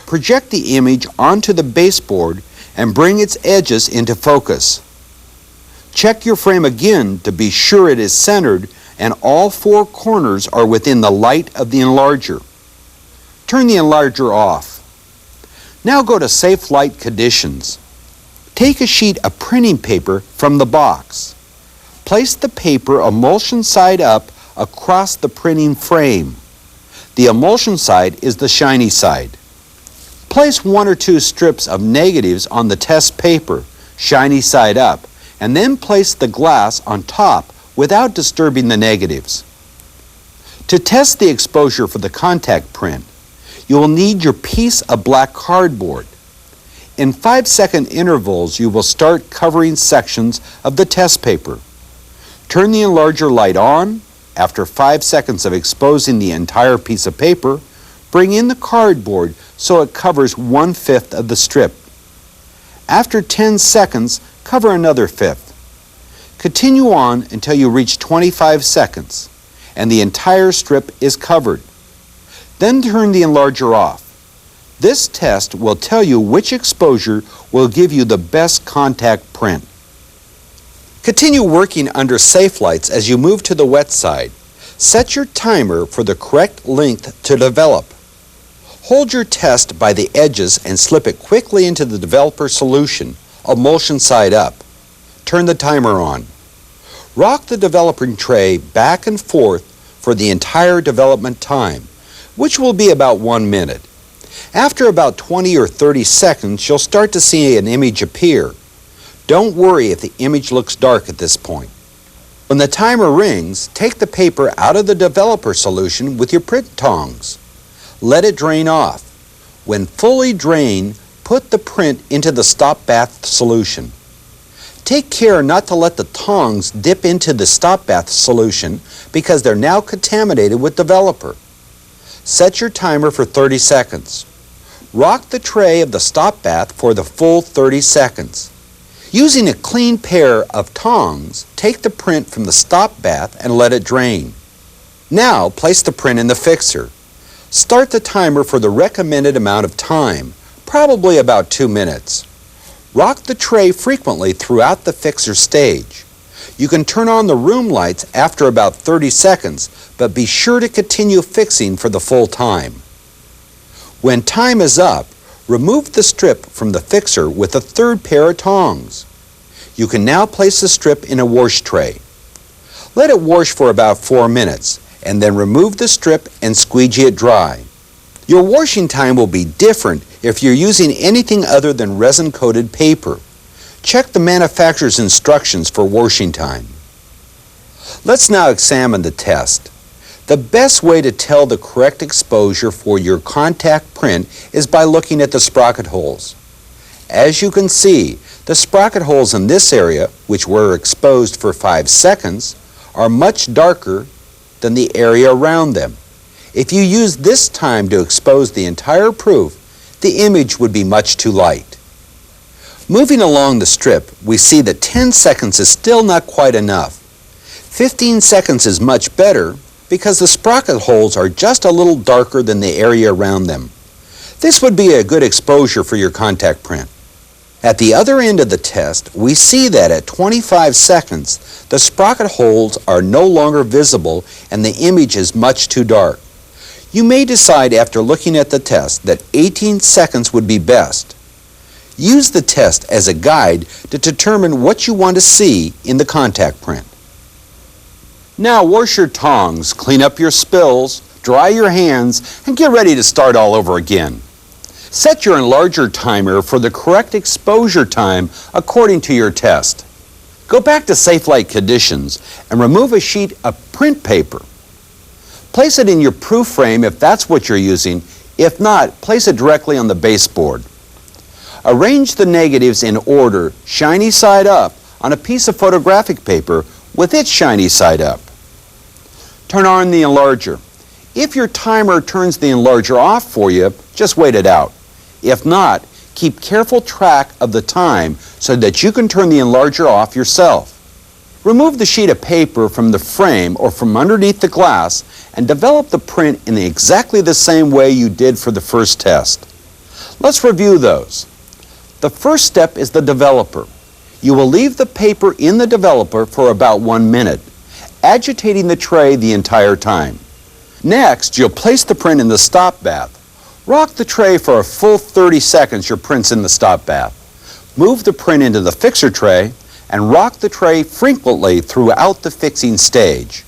Project the image onto the baseboard and bring its edges into focus. Check your frame again to be sure it is centered and all four corners are within the light of the enlarger. Turn the enlarger off. Now go to Safe Light Conditions. Take a sheet of printing paper from the box. Place the paper emulsion side up across the printing frame. The emulsion side is the shiny side. Place 1 or 2 strips of negatives on the test paper, shiny side up, and then place the glass on top without disturbing the negatives. To test the exposure for the contact print, you will need your piece of black cardboard. In 5-second intervals, you will start covering sections of the test paper. Turn the enlarger light on. After 5 seconds of exposing the entire piece of paper, bring in the cardboard so it covers 1/5 of the strip. After 10 seconds, cover another 1/5. Continue on until you reach 25 seconds and the entire strip is covered. Then turn the enlarger off. This test will tell you which exposure will give you the best contact print. Continue working under safe lights as you move to the wet side. Set your timer for the correct length to develop. Hold your test by the edges and slip it quickly into the developer solution, emulsion side up. Turn the timer on. Rock the developing tray back and forth for the entire development time, which will be about 1 minute. After about 20 or 30 seconds, you'll start to see an image appear. Don't worry if the image looks dark at this point. When the timer rings, take the paper out of the developer solution with your print tongs. Let it drain off. When fully drained, put the print into the stop bath solution. Take care not to let the tongs dip into the stop bath solution because they're now contaminated with developer. Set your timer for 30 seconds. Rock the tray of the stop bath for the full 30 seconds. Using a clean pair of tongs, take the print from the stop bath and let it drain. Now place the print in the fixer. Start the timer for the recommended amount of time, probably about 2 minutes. Rock the tray frequently throughout the fixer stage. You can turn on the room lights after about 30 seconds, but be sure to continue fixing for the full time. When time is up, remove the strip from the fixer with a third pair of tongs. You can now place the strip in a wash tray. Let it wash for about 4 minutes, and then remove the strip and squeegee it dry. Your washing time will be different if you're using anything other than resin-coated paper. Check the manufacturer's instructions for washing time. Let's now examine the test. The best way to tell the correct exposure for your contact print is by looking at the sprocket holes. As you can see, the sprocket holes in this area, which were exposed for 5 seconds, are much darker than the area around them. If you use this time to expose the entire proof, the image would be much too light. Moving along the strip, we see that 10 seconds is still not quite enough. 15 seconds is much better because the sprocket holes are just a little darker than the area around them. This would be a good exposure for your contact print. At the other end of the test, we see that at 25 seconds, the sprocket holes are no longer visible and the image is much too dark. You may decide after looking at the test that 18 seconds would be best. Use the test as a guide to determine what you want to see in the contact print. Now wash your tongs, clean up your spills, dry your hands, and get ready to start all over again. Set your enlarger timer for the correct exposure time according to your test. Go back to safe light conditions and remove a sheet of print paper. Place it in your proof frame if that's what you're using. If not, place it directly on the baseboard. Arrange the negatives in order, shiny side up, on a piece of photographic paper with its shiny side up. Turn on the enlarger. If your timer turns the enlarger off for you, just wait it out. If not, keep careful track of the time so that you can turn the enlarger off yourself. Remove the sheet of paper from the frame or from underneath the glass and develop the print in exactly the same way you did for the first test. Let's review those. The first step is the developer. You will leave the paper in the developer for about 1 minute, agitating the tray the entire time. Next, you'll place the print in the stop bath. Rock the tray for a full 30 seconds your print's in the stop bath. Move the print into the fixer tray and rock the tray frequently throughout the fixing stage.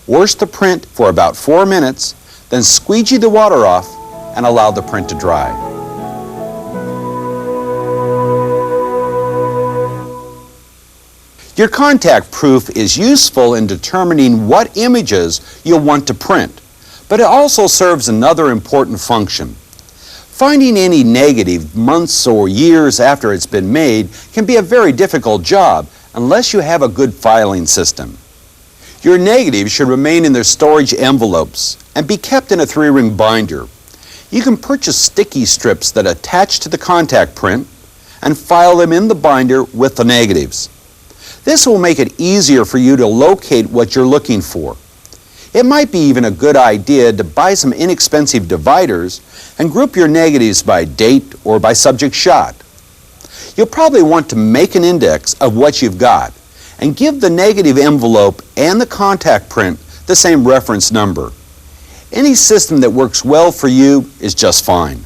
Wash the print for about 4 minutes, then squeegee the water off and allow the print to dry. Your contact proof is useful in determining what images you'll want to print, but it also serves another important function. Finding any negative months or years after it's been made can be a very difficult job unless you have a good filing system. Your negatives should remain in their storage envelopes and be kept in a 3-ring binder. You can purchase sticky strips that attach to the contact print and file them in the binder with the negatives. This will make it easier for you to locate what you're looking for. It might be even a good idea to buy some inexpensive dividers and group your negatives by date or by subject shot. You'll probably want to make an index of what you've got and give the negative envelope and the contact print the same reference number. Any system that works well for you is just fine.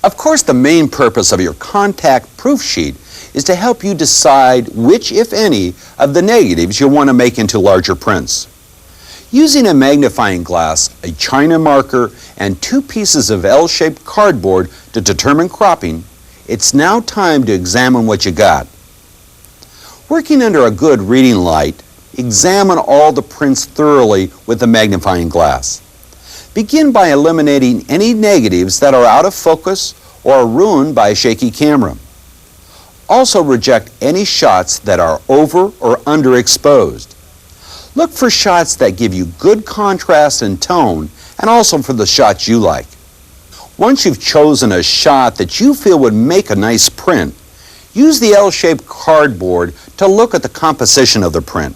Of course, the main purpose of your contact proof sheet is to help you decide which, if any, of the negatives you'll want to make into larger prints. Using a magnifying glass, a China marker, and 2 pieces of L-shaped cardboard to determine cropping, it's now time to examine what you got. Working under a good reading light, examine all the prints thoroughly with the magnifying glass. Begin by eliminating any negatives that are out of focus or are ruined by a shaky camera. Also reject any shots that are over or underexposed. Look for shots that give you good contrast and tone, and also for the shots you like. Once you've chosen a shot that you feel would make a nice print, use the L-shaped cardboard to look at the composition of the print.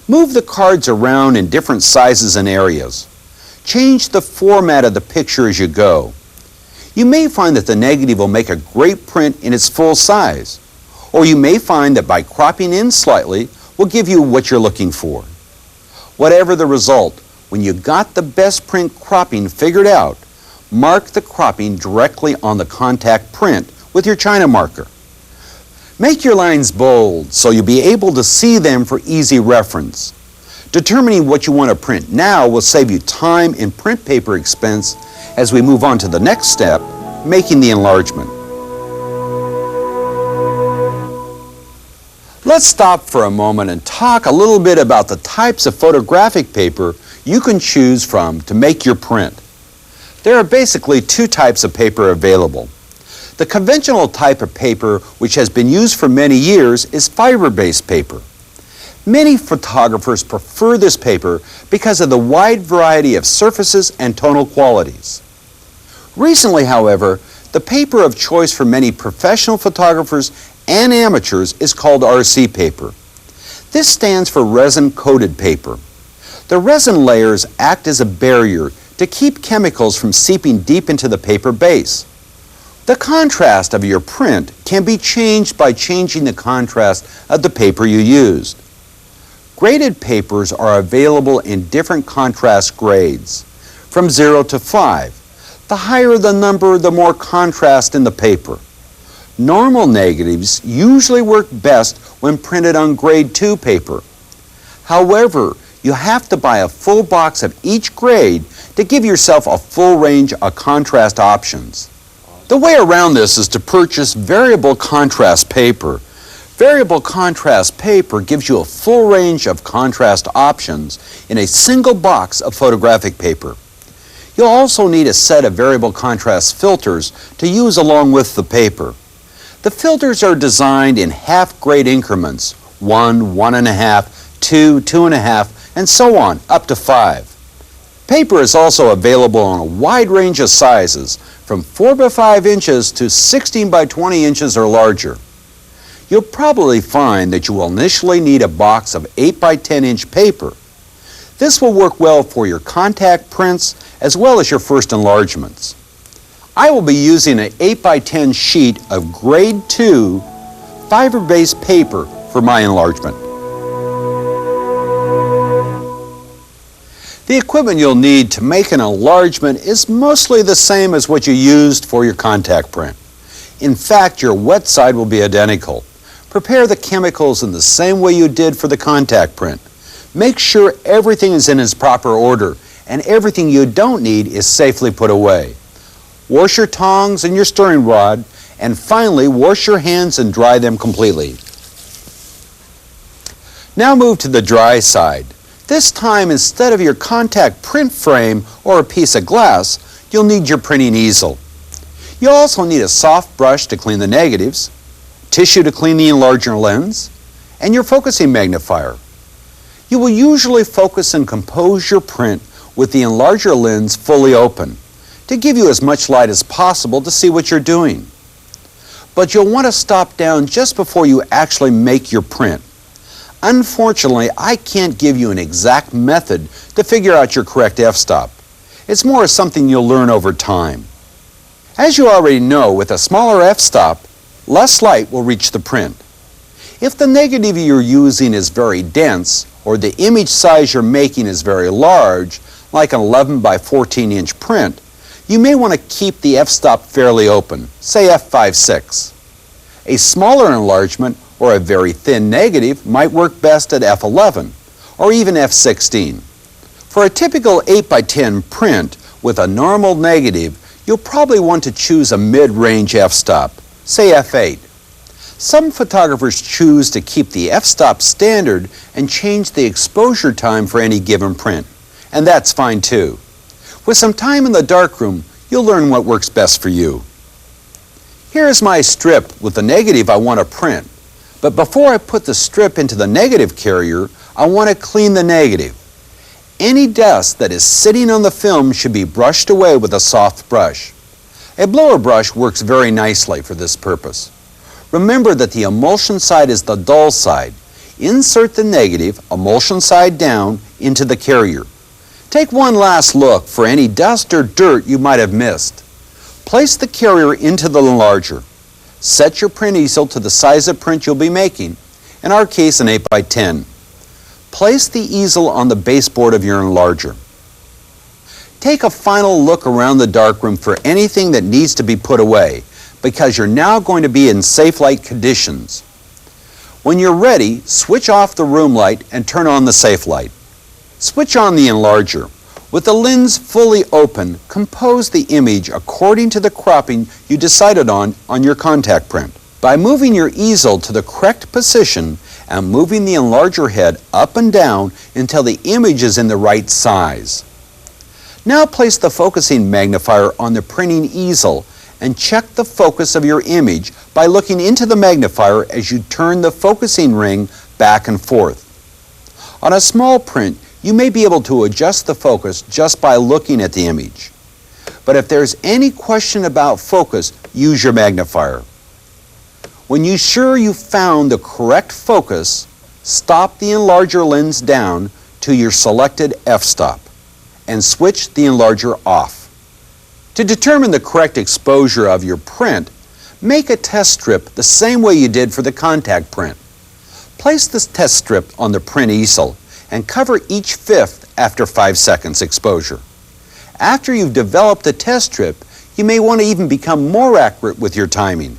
Move the cards around in different sizes and areas. Change the format of the picture as you go. You may find that the negative will make a great print in its full size, or you may find that by cropping in slightly will give you what you're looking for. Whatever the result, when you got the best print cropping figured out, mark the cropping directly on the contact print with your China marker. Make your lines bold so you'll be able to see them for easy reference. Determining what you want to print now will save you time and print paper expense as we move on to the next step, making the enlargement. Let's stop for a moment and talk a little bit about the types of photographic paper you can choose from to make your print. There are basically 2 types of paper available. The conventional type of paper, which has been used for many years, is fiber-based paper. Many photographers prefer this paper because of the wide variety of surfaces and tonal qualities. Recently, however, the paper of choice for many professional photographers and amateurs is called RC paper. This stands for resin-coated paper. The resin layers act as a barrier to keep chemicals from seeping deep into the paper base. The contrast of your print can be changed by changing the contrast of the paper you used. Graded papers are available in different contrast grades, from 0 to 5. The higher the number, the more contrast in the paper. Normal negatives usually work best when printed on grade 2 paper. However, you have to buy a full box of each grade to give yourself a full range of contrast options. The way around this is to purchase variable contrast paper. Variable contrast paper gives you a full range of contrast options in a single box of photographic paper. You'll also need a set of variable contrast filters to use along with the paper. The filters are designed in half-grade increments, 1, 1.5, 2, 2.5, and so on, up to 5. Paper is also available in a wide range of sizes, from 4 by 5 inches to 16 by 20 inches or larger. You'll probably find that you will initially need a box of 8 by 10 inch paper. This will work well for your contact prints as well as your first enlargements. I will be using an 8 by 10 sheet of grade 2 fiber-based paper for my enlargement. The equipment you'll need to make an enlargement is mostly the same as what you used for your contact print. In fact, your wet side will be identical. Prepare the chemicals in the same way you did for the contact print. Make sure everything is in its proper order and everything you don't need is safely put away. Wash your tongs and your stirring rod, and finally wash your hands and dry them completely. Now move to the dry side. This time, instead of your contact print frame or a piece of glass, you'll need your printing easel. You'll also need a soft brush to clean the negatives, tissue to clean the enlarger lens, and your focusing magnifier. You will usually focus and compose your print with the enlarger lens fully open to give you as much light as possible to see what you're doing. But you'll want to stop down just before you actually make your print. Unfortunately, I can't give you an exact method to figure out your correct f-stop. It's more something you'll learn over time. As you already know, with a smaller f-stop, less light will reach the print. If the negative you're using is very dense, or the image size you're making is very large, like an 11 by 14 inch print, you may want to keep the f-stop fairly open, say f5.6. A smaller enlargement or a very thin negative might work best at f11 or even f16. For a typical 8 by 10 print with a normal negative, you'll probably want to choose a mid-range f-stop, say f8. Some photographers choose to keep the f-stop standard and change the exposure time for any given print, and that's fine too. With some time in the darkroom, you'll learn what works best for you. Here's my strip with the negative I want to print, but before I put the strip into the negative carrier, I want to clean the negative. Any dust that is sitting on the film should be brushed away with a soft brush. A blower brush works very nicely for this purpose. Remember that the emulsion side is the dull side. Insert the negative, emulsion side down, into the carrier. Take one last look for any dust or dirt you might have missed. Place the carrier into the enlarger. Set your print easel to the size of print you'll be making, in our case an 8 by 10. Place the easel on the baseboard of your enlarger. Take a final look around the darkroom for anything that needs to be put away, because you're now going to be in safe light conditions. When you're ready, switch off the room light and turn on the safe light. Switch on the enlarger. With the lens fully open, compose the image according to the cropping you decided on your contact print. By moving your easel to the correct position and moving the enlarger head up and down until the image is in the right size. Now place the focusing magnifier on the printing easel and check the focus of your image by looking into the magnifier as you turn the focusing ring back and forth. On a small print, you may be able to adjust the focus just by looking at the image. But if there's any question about focus, use your magnifier. When you're sure you've found the correct focus, stop the enlarger lens down to your selected f-stop and switch the enlarger off. To determine the correct exposure of your print, make a test strip the same way you did for the contact print. Place this test strip on the print easel and cover each fifth after 5 seconds exposure. After you've developed the test strip, you may want to even become more accurate with your timing.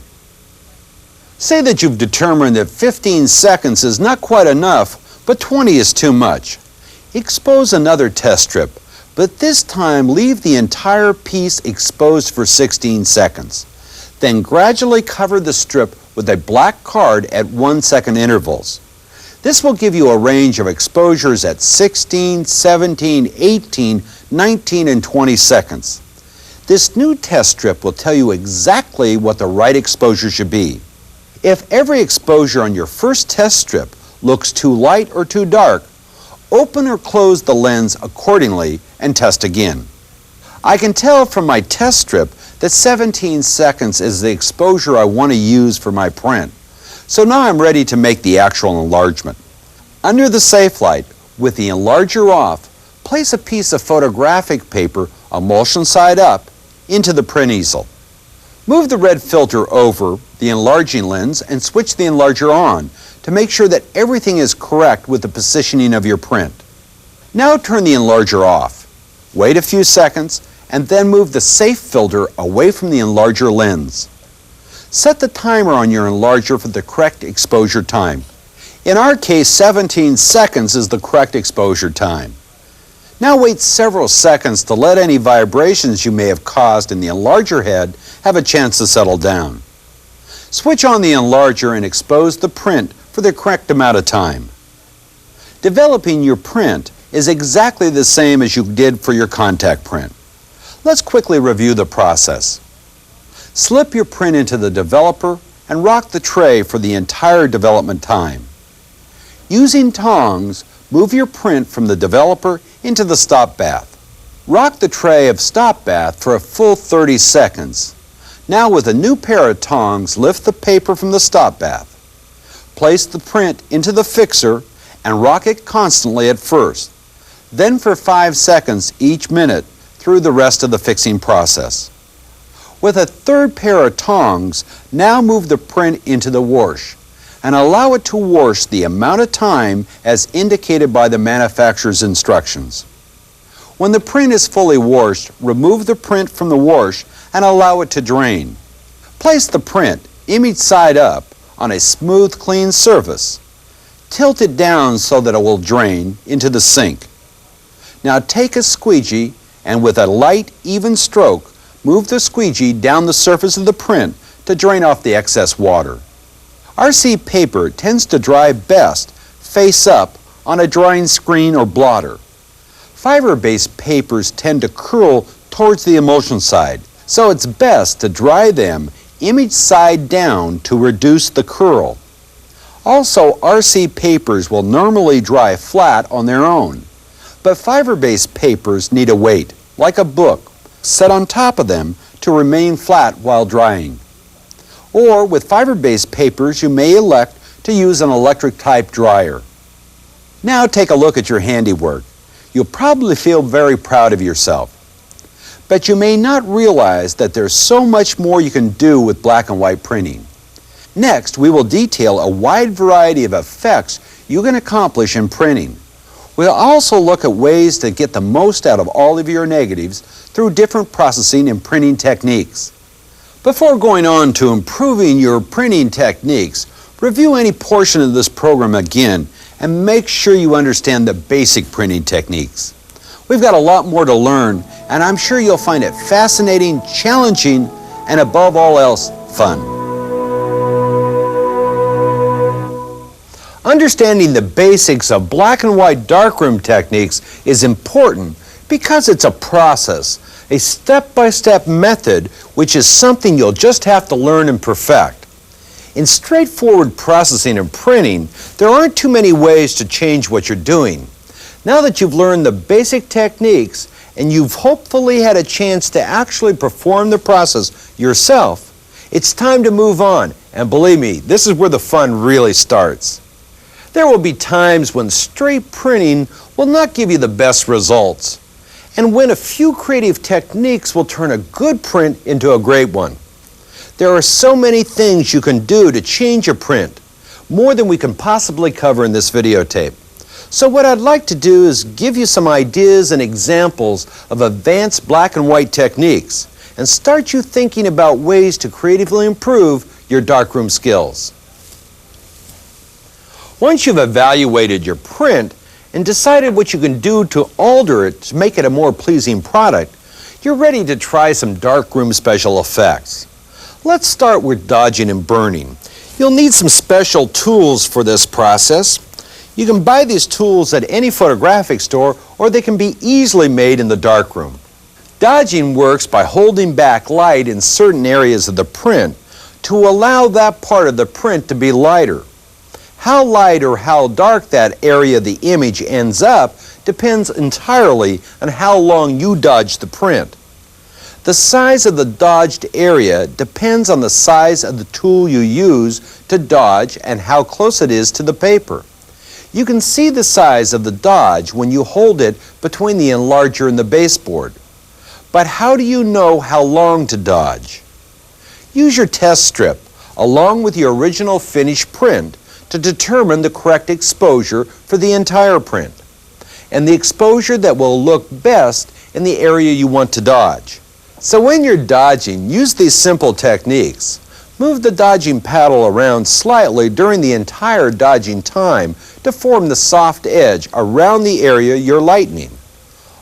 Say that you've determined that 15 seconds is not quite enough, but 20 is too much. Expose another test strip, but this time leave the entire piece exposed for 16 seconds. Then gradually cover the strip with a black card at 1 second intervals. This will give you a range of exposures at 16, 17, 18, 19, and 20 seconds. This new test strip will tell you exactly what the right exposure should be. If every exposure on your first test strip looks too light or too dark, open or close the lens accordingly and test again. I can tell from my test strip that 17 seconds is the exposure I want to use for my print. So now I'm ready to make the actual enlargement. Under the safe light, with the enlarger off, place a piece of photographic paper, emulsion side up, into the print easel. Move the red filter over the enlarging lens and switch the enlarger on to make sure that everything is correct with the positioning of your print. Now turn the enlarger off. Wait a few seconds and then move the safe filter away from the enlarger lens. Set the timer on your enlarger for the correct exposure time. In our case, 17 seconds is the correct exposure time. Now wait several seconds to let any vibrations you may have caused in the enlarger head have a chance to settle down. Switch on the enlarger and expose the print for the correct amount of time. Developing your print is exactly the same as you did for your contact print. Let's quickly review the process. Slip your print into the developer and rock the tray for the entire development time. Using tongs, move your print from the developer into the stop bath. Rock the tray of stop bath for a full 30 seconds. Now with a new pair of tongs, lift the paper from the stop bath. Place the print into the fixer and rock it constantly at first. Then for 5 seconds each minute through the rest of the fixing process. With a third pair of tongs, now move the print into the wash and allow it to wash the amount of time as indicated by the manufacturer's instructions. When the print is fully washed, remove the print from the wash and allow it to drain. Place the print, image side up, on a smooth, clean surface. Tilt it down so that it will drain into the sink. Now take a squeegee and with a light, even stroke, move the squeegee down the surface of the print to drain off the excess water. RC paper tends to dry best face up on a drying screen or blotter. Fiber-based papers tend to curl towards the emulsion side, so it's best to dry them image side down to reduce the curl. Also, RC papers will normally dry flat on their own, but fiber-based papers need a weight, like a book, set on top of them to remain flat while drying. Or with fiber-based papers, you may elect to use an electric type dryer. Now take a look at your handiwork. You'll probably feel very proud of yourself. But you may not realize that there's so much more you can do with black and white printing. Next, we will detail a wide variety of effects you can accomplish in printing. We'll also look at ways to get the most out of all of your negatives through different processing and printing techniques. Before going on to improving your printing techniques, review any portion of this program again and make sure you understand the basic printing techniques. We've got a lot more to learn, and I'm sure you'll find it fascinating, challenging, and above all else, fun. Understanding the basics of black and white darkroom techniques is important because it's a process, a step-by-step method, which is something you'll just have to learn and perfect. In straightforward processing and printing, there aren't too many ways to change what you're doing. Now that you've learned the basic techniques and you've hopefully had a chance to actually perform the process yourself, it's time to move on. And believe me, this is where the fun really starts. There will be times when straight printing will not give you the best results, and when a few creative techniques will turn a good print into a great one. There are so many things you can do to change your print, more than we can possibly cover in this videotape. So what I'd like to do is give you some ideas and examples of advanced black and white techniques and start you thinking about ways to creatively improve your darkroom skills. Once you've evaluated your print and decided what you can do to alter it to make it a more pleasing product, you're ready to try some darkroom special effects. Let's start with dodging and burning. You'll need some special tools for this process. You can buy these tools at any photographic store, or they can be easily made in the darkroom. Dodging works by holding back light in certain areas of the print to allow that part of the print to be lighter. How light or how dark that area of the image ends up depends entirely on how long you dodge the print. The size of the dodged area depends on the size of the tool you use to dodge and how close it is to the paper. You can see the size of the dodge when you hold it between the enlarger and the baseboard. But how do you know how long to dodge? Use your test strip along with your original finished print to determine the correct exposure for the entire print and the exposure that will look best in the area you want to dodge. So when you're dodging, use these simple techniques. Move the dodging paddle around slightly during the entire dodging time to form the soft edge around the area you're lightening.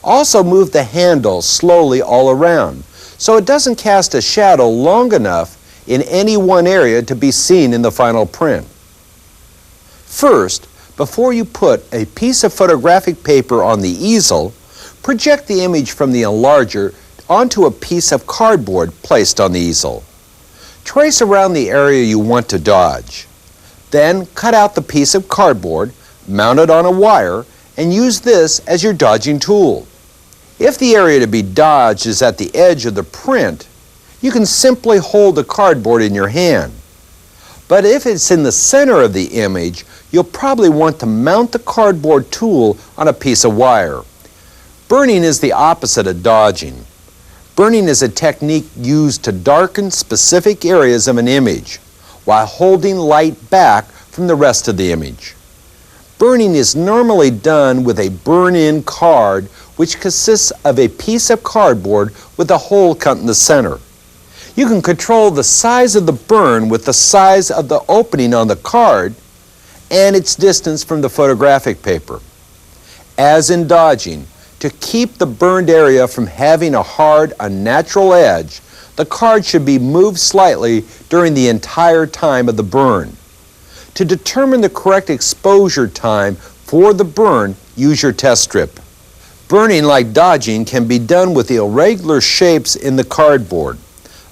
Also move the handle slowly all around so it doesn't cast a shadow long enough in any one area to be seen in the final print. First, before you put a piece of photographic paper on the easel, project the image from the enlarger onto a piece of cardboard placed on the easel. Trace around the area you want to dodge. Then cut out the piece of cardboard, mount it on a wire, and use this as your dodging tool. If the area to be dodged is at the edge of the print, you can simply hold the cardboard in your hand. But if it's in the center of the image, you'll probably want to mount the cardboard tool on a piece of wire. Burning is the opposite of dodging. Burning is a technique used to darken specific areas of an image while holding light back from the rest of the image. Burning is normally done with a burn-in card, which consists of a piece of cardboard with a hole cut in the center. You can control the size of the burn with the size of the opening on the card and its distance from the photographic paper. As in dodging, to keep the burned area from having a hard, unnatural edge, the card should be moved slightly during the entire time of the burn. To determine the correct exposure time for the burn, use your test strip. Burning, like dodging, can be done with the irregular shapes in the cardboard.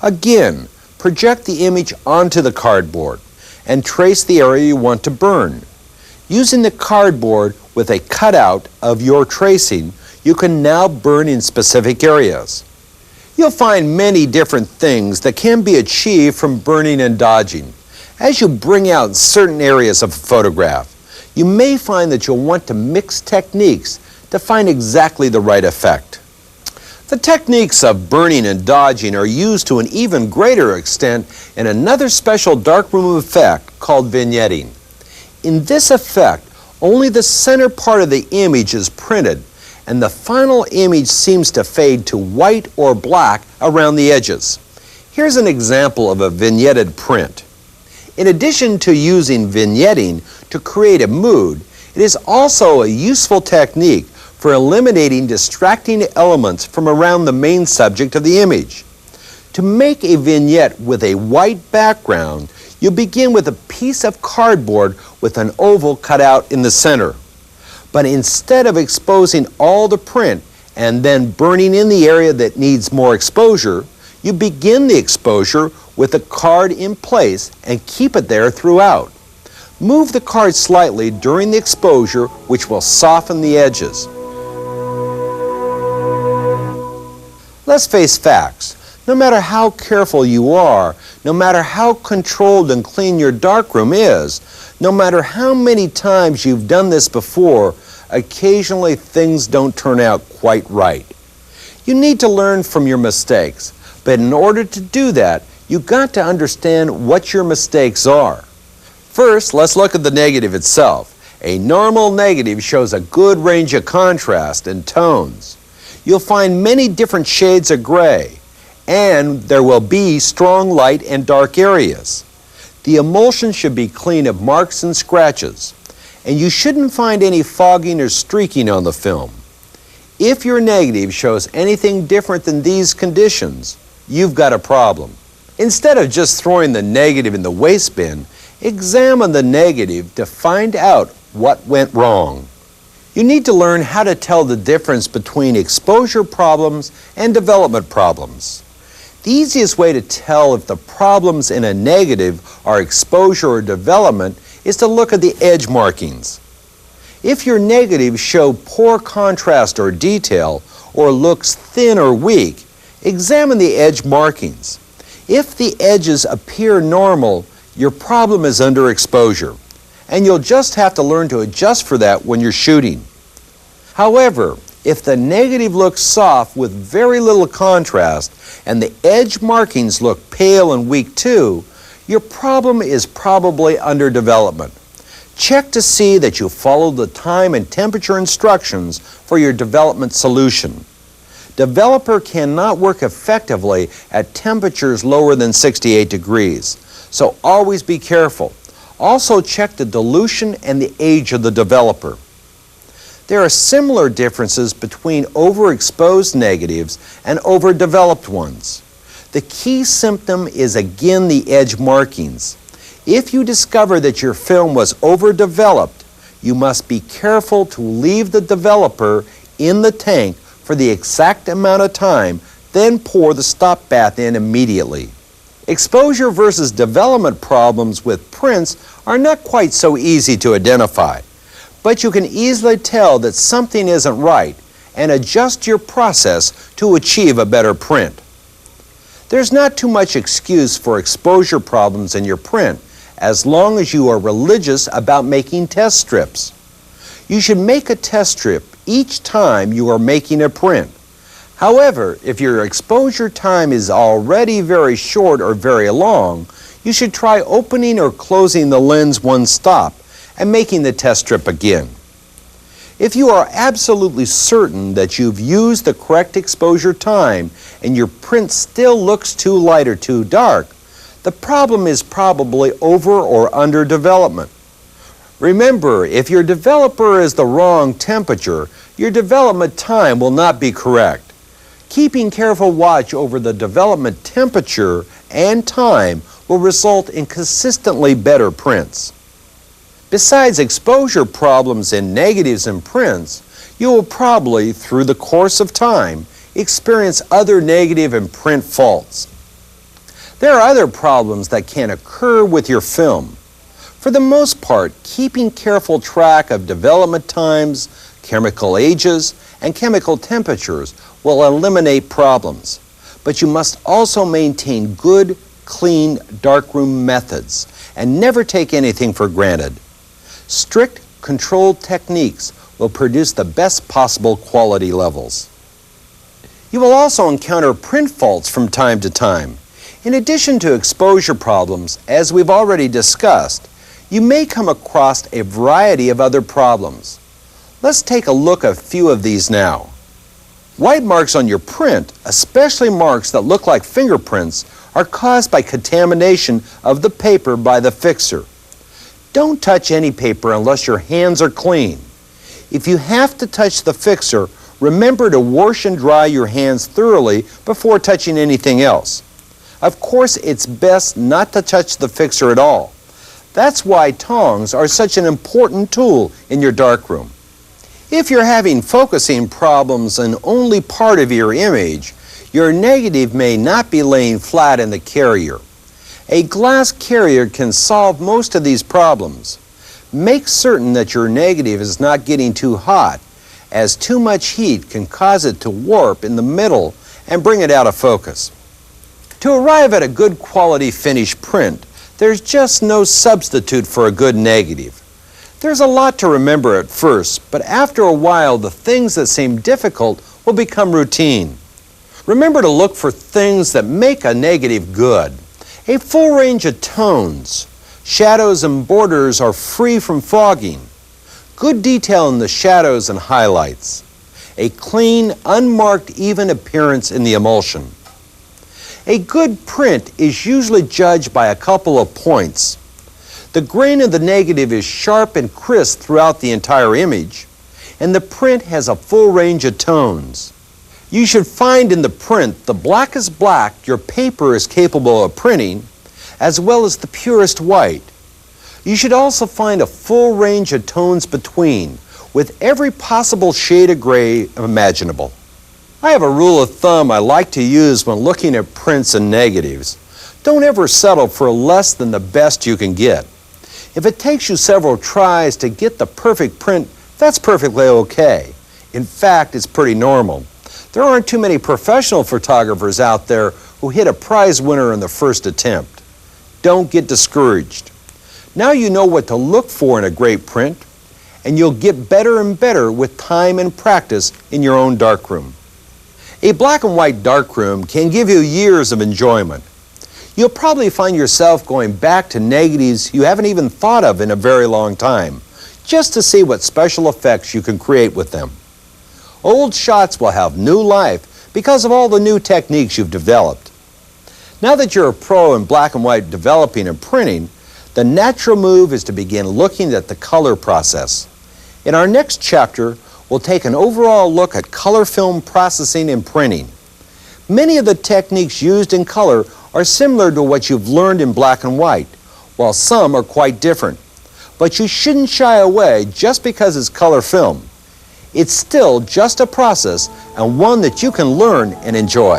Again, project the image onto the cardboard and trace the area you want to burn. Using the cardboard with a cutout of your tracing, you can now burn in specific areas. You'll find many different things that can be achieved from burning and dodging. As you bring out certain areas of a photograph, you may find that you'll want to mix techniques to find exactly the right effect. The techniques of burning and dodging are used to an even greater extent in another special darkroom effect called vignetting. In this effect, only the center part of the image is printed, and the final image seems to fade to white or black around the edges. Here's an example of a vignetted print. In addition to using vignetting to create a mood, it is also a useful technique for eliminating distracting elements from around the main subject of the image. To make a vignette with a white background, you begin with a piece of cardboard with an oval cut out in the center. But instead of exposing all the print and then burning in the area that needs more exposure, you begin the exposure with the card in place and keep it there throughout. Move the card slightly during the exposure, which will soften the edges. Let's face facts. No matter how careful you are, no matter how controlled and clean your darkroom is, no matter how many times you've done this before, occasionally things don't turn out quite right. You need to learn from your mistakes, but in order to do that, you've got to understand what your mistakes are. First, let's look at the negative itself. A normal negative shows a good range of contrast and tones. You'll find many different shades of gray, and there will be strong light and dark areas. The emulsion should be clean of marks and scratches, and you shouldn't find any fogging or streaking on the film. If your negative shows anything different than these conditions, you've got a problem. Instead of just throwing the negative in the waste bin, Examine the negative to find out what went wrong. You need to learn how to tell the difference between exposure problems and development problems. The easiest way to tell if the problems in a negative are exposure or development is to look at the edge markings. If your negatives show poor contrast or detail, or looks thin or weak, examine the edge markings. If the edges appear normal, your problem is underexposure, and you'll just have to learn to adjust for that when you're shooting. However, if the negative looks soft with very little contrast and the edge markings look pale and weak too, your problem is probably underdevelopment. Check to see that you follow the time and temperature instructions for your development solution. Developer cannot work effectively at temperatures lower than 68 degrees, so always be careful. Also check the dilution and the age of the developer. There are similar differences between overexposed negatives and overdeveloped ones. The key symptom is again the edge markings. If you discover that your film was overdeveloped, you must be careful to leave the developer in the tank for the exact amount of time, then pour the stop bath in immediately. Exposure versus development problems with prints are not quite so easy to identify, but you can easily tell that something isn't right and adjust your process to achieve a better print. There's not too much excuse for exposure problems in your print, as long as you are religious about making test strips. You should make a test strip each time you are making a print. However, if your exposure time is already very short or very long, you should try opening or closing the lens one stop and making the test strip again. If you are absolutely certain that you've used the correct exposure time and your print still looks too light or too dark, the problem is probably over or under development. Remember, if your developer is the wrong temperature, your development time will not be correct. Keeping careful watch over the development temperature and time will result in consistently better prints. Besides exposure problems in negatives and prints, you will probably, through the course of time, experience other negative and print faults. There are other problems that can occur with your film. For the most part, keeping careful track of development times, chemical ages, and chemical temperatures will eliminate problems. But you must also maintain good, clean darkroom methods and never take anything for granted. Strict, controlled techniques will produce the best possible quality levels. You will also encounter print faults from time to time. In addition to exposure problems, as we've already discussed, you may come across a variety of other problems. Let's take a look at a few of these now. White marks on your print, especially marks that look like fingerprints, are caused by contamination of the paper by the fixer. Don't touch any paper unless your hands are clean. If you have to touch the fixer, remember to wash and dry your hands thoroughly before touching anything else. Of course, it's best not to touch the fixer at all. That's why tongs are such an important tool in your darkroom. If you're having focusing problems in only part of your image, your negative may not be laying flat in the carrier. A glass carrier can solve most of these problems. Make certain that your negative is not getting too hot, as too much heat can cause it to warp in the middle and bring it out of focus. To arrive at a good quality finished print, there's just no substitute for a good negative. There's a lot to remember at first, but after a while the things that seem difficult will become routine. Remember to look for things that make a negative good. A full range of tones. Shadows and borders are free from fogging. Good detail in the shadows and highlights. A clean, unmarked, even appearance in the emulsion. A good print is usually judged by a couple of points. The grain of the negative is sharp and crisp throughout the entire image, and the print has a full range of tones. You should find in the print the blackest black your paper is capable of printing, as well as the purest white. You should also find a full range of tones between, with every possible shade of gray imaginable. I have a rule of thumb I like to use when looking at prints and negatives. Don't ever settle for less than the best you can get. If it takes you several tries to get the perfect print, that's perfectly okay. In fact, it's pretty normal. There aren't too many professional photographers out there who hit a prize winner in the first attempt. Don't get discouraged. Now you know what to look for in a great print, and you'll get better and better with time and practice in your own darkroom. A black and white darkroom can give you years of enjoyment. You'll probably find yourself going back to negatives you haven't even thought of in a very long time, just to see what special effects you can create with them. Old shots will have new life because of all the new techniques you've developed. Now that you're a pro in black and white developing and printing, the natural move is to begin looking at the color process. In our next chapter, we'll take an overall look at color film processing and printing. Many of the techniques used in color are similar to what you've learned in black and white, while some are quite different. But you shouldn't shy away just because it's color film. It's still just a process and one that you can learn and enjoy.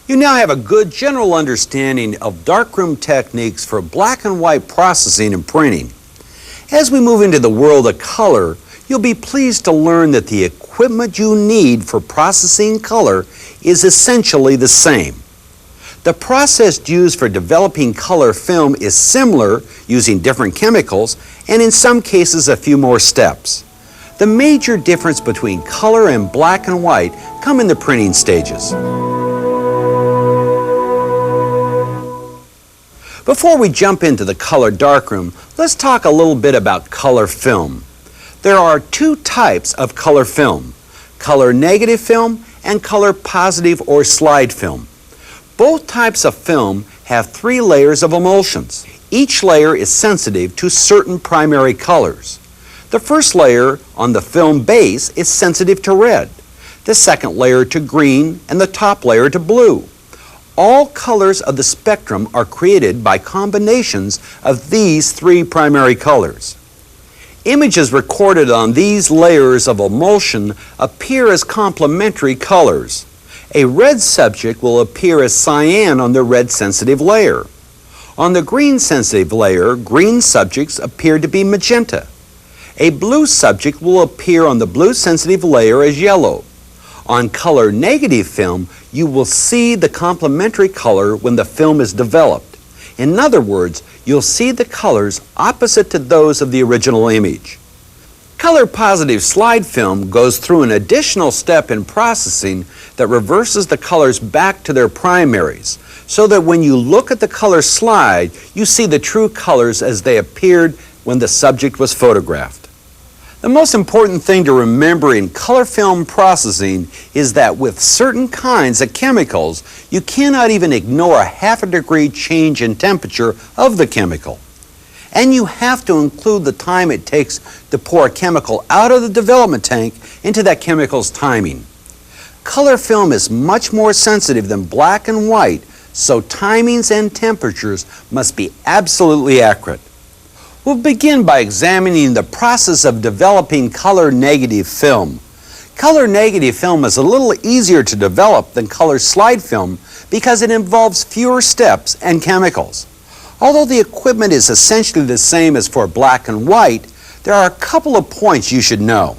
You now have a good general understanding of darkroom techniques for black and white processing and printing. As we move into the world of color, you'll be pleased to learn that the equipment you need for processing color is essentially the same. The process used for developing color film is similar, using different chemicals, and in some cases a few more steps. The major difference between color and black and white come in the printing stages. Before we jump into the color darkroom, let's talk a little bit about color film. There are two types of color film: color negative film and color positive or slide film. Both types of film have 3 layers of emulsions. Each layer is sensitive to certain primary colors. The first layer on the film base is sensitive to red, the second layer to green, and the top layer to blue. All colors of the spectrum are created by combinations of these 3 primary colors. Images recorded on these layers of emulsion appear as complementary colors. A red subject will appear as cyan on the red sensitive layer. On the green sensitive layer, green subjects appear to be magenta. A blue subject will appear on the blue sensitive layer as yellow. On color negative film, you will see the complementary color when the film is developed. In other words, you'll see the colors opposite to those of the original image. Color positive slide film goes through an additional step in processing that reverses the colors back to their primaries, so that when you look at the color slide, you see the true colors as they appeared when the subject was photographed. The most important thing to remember in color film processing is that with certain kinds of chemicals, you cannot even ignore a ½ degree change in temperature of the chemical. And you have to include the time it takes to pour a chemical out of the development tank into that chemical's timing. Color film is much more sensitive than black and white, so timings and temperatures must be absolutely accurate. We'll begin by examining the process of developing color negative film. Color negative film is a little easier to develop than color slide film because it involves fewer steps and chemicals. Although the equipment is essentially the same as for black and white, there are a couple of points you should know.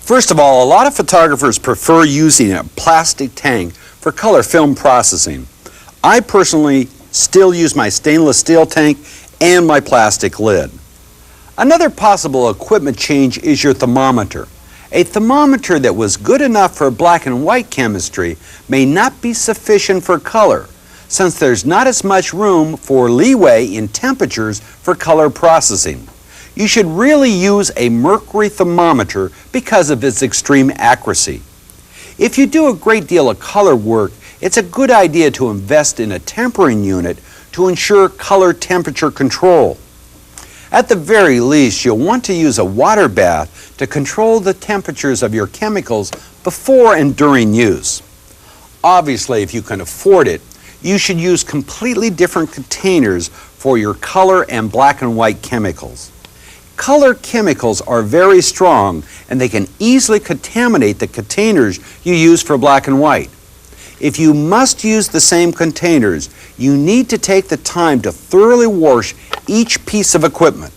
First of all, a lot of photographers prefer using a plastic tank for color film processing. I personally still use my stainless steel tank and my plastic lid. Another possible equipment change is your thermometer. A thermometer that was good enough for black and white chemistry may not be sufficient for color, since there's not as much room for leeway in temperatures for color processing. You should really use a mercury thermometer because of its extreme accuracy. If you do a great deal of color work, it's a good idea to invest in a tempering unit to ensure color temperature control. At the very least, you'll want to use a water bath to control the temperatures of your chemicals before and during use. Obviously, if you can afford it, you should use completely different containers for your color and black and white chemicals. Color chemicals are very strong and they can easily contaminate the containers you use for black and white. If you must use the same containers, you need to take the time to thoroughly wash each piece of equipment.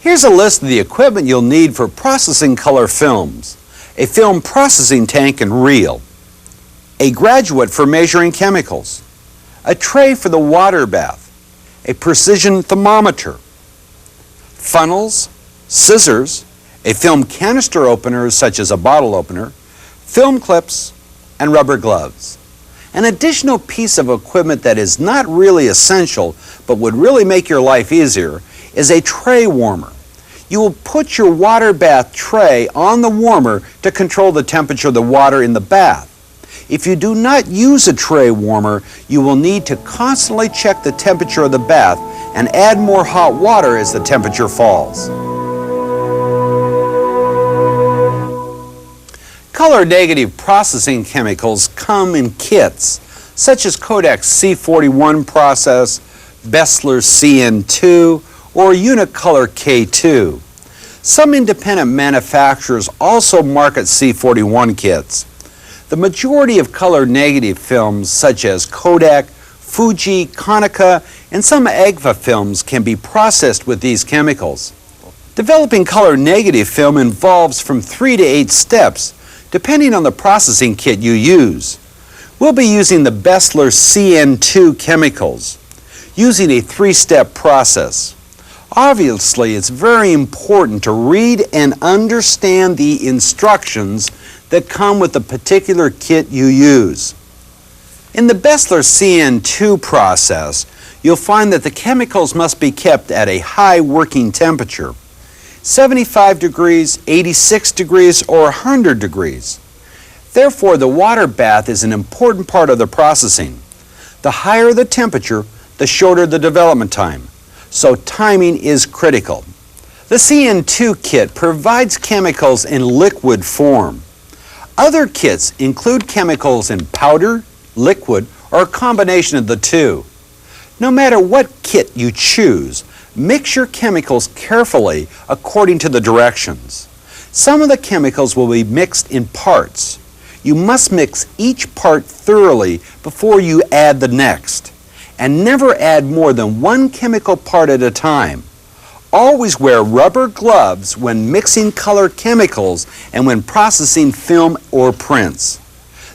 Here's a list of the equipment you'll need for processing color films. A film processing tank and reel, a graduate for measuring chemicals, a tray for the water bath, a precision thermometer, funnels, scissors, a film canister opener such as a bottle opener, film clips, and rubber gloves. An additional piece of equipment that is not really essential but would really make your life easier is a tray warmer. You will put your water bath tray on the warmer to control the temperature of the water in the bath. If you do not use a tray warmer, you will need to constantly check the temperature of the bath and add more hot water as the temperature falls. Color negative processing chemicals come in kits, such as Kodak's C41 process, Bestler's CN2, or Unicolor K2. Some independent manufacturers also market C41 kits. The majority of color negative films, such as Kodak, Fuji, Konica, and some Agfa films can be processed with these chemicals. Developing color negative film involves from 3 to 8 steps, depending on the processing kit you use. We'll be using the Bestler CN2 chemicals, using a 3-step process. Obviously, it's very important to read and understand the instructions that come with the particular kit you use. In the Bestler CN2 process, you'll find that the chemicals must be kept at a high working temperature, 75 degrees, 86 degrees, or 100 degrees. Therefore, the water bath is an important part of the processing. The higher the temperature, the shorter the development time. So timing is critical. The CN2 kit provides chemicals in liquid form. Other kits include chemicals in powder, liquid, or a combination of the two. No matter what kit you choose, mix your chemicals carefully according to the directions. Some of the chemicals will be mixed in parts. You must mix each part thoroughly before you add the next, and never add more than one chemical part at a time. Always wear rubber gloves when mixing color chemicals and when processing film or prints.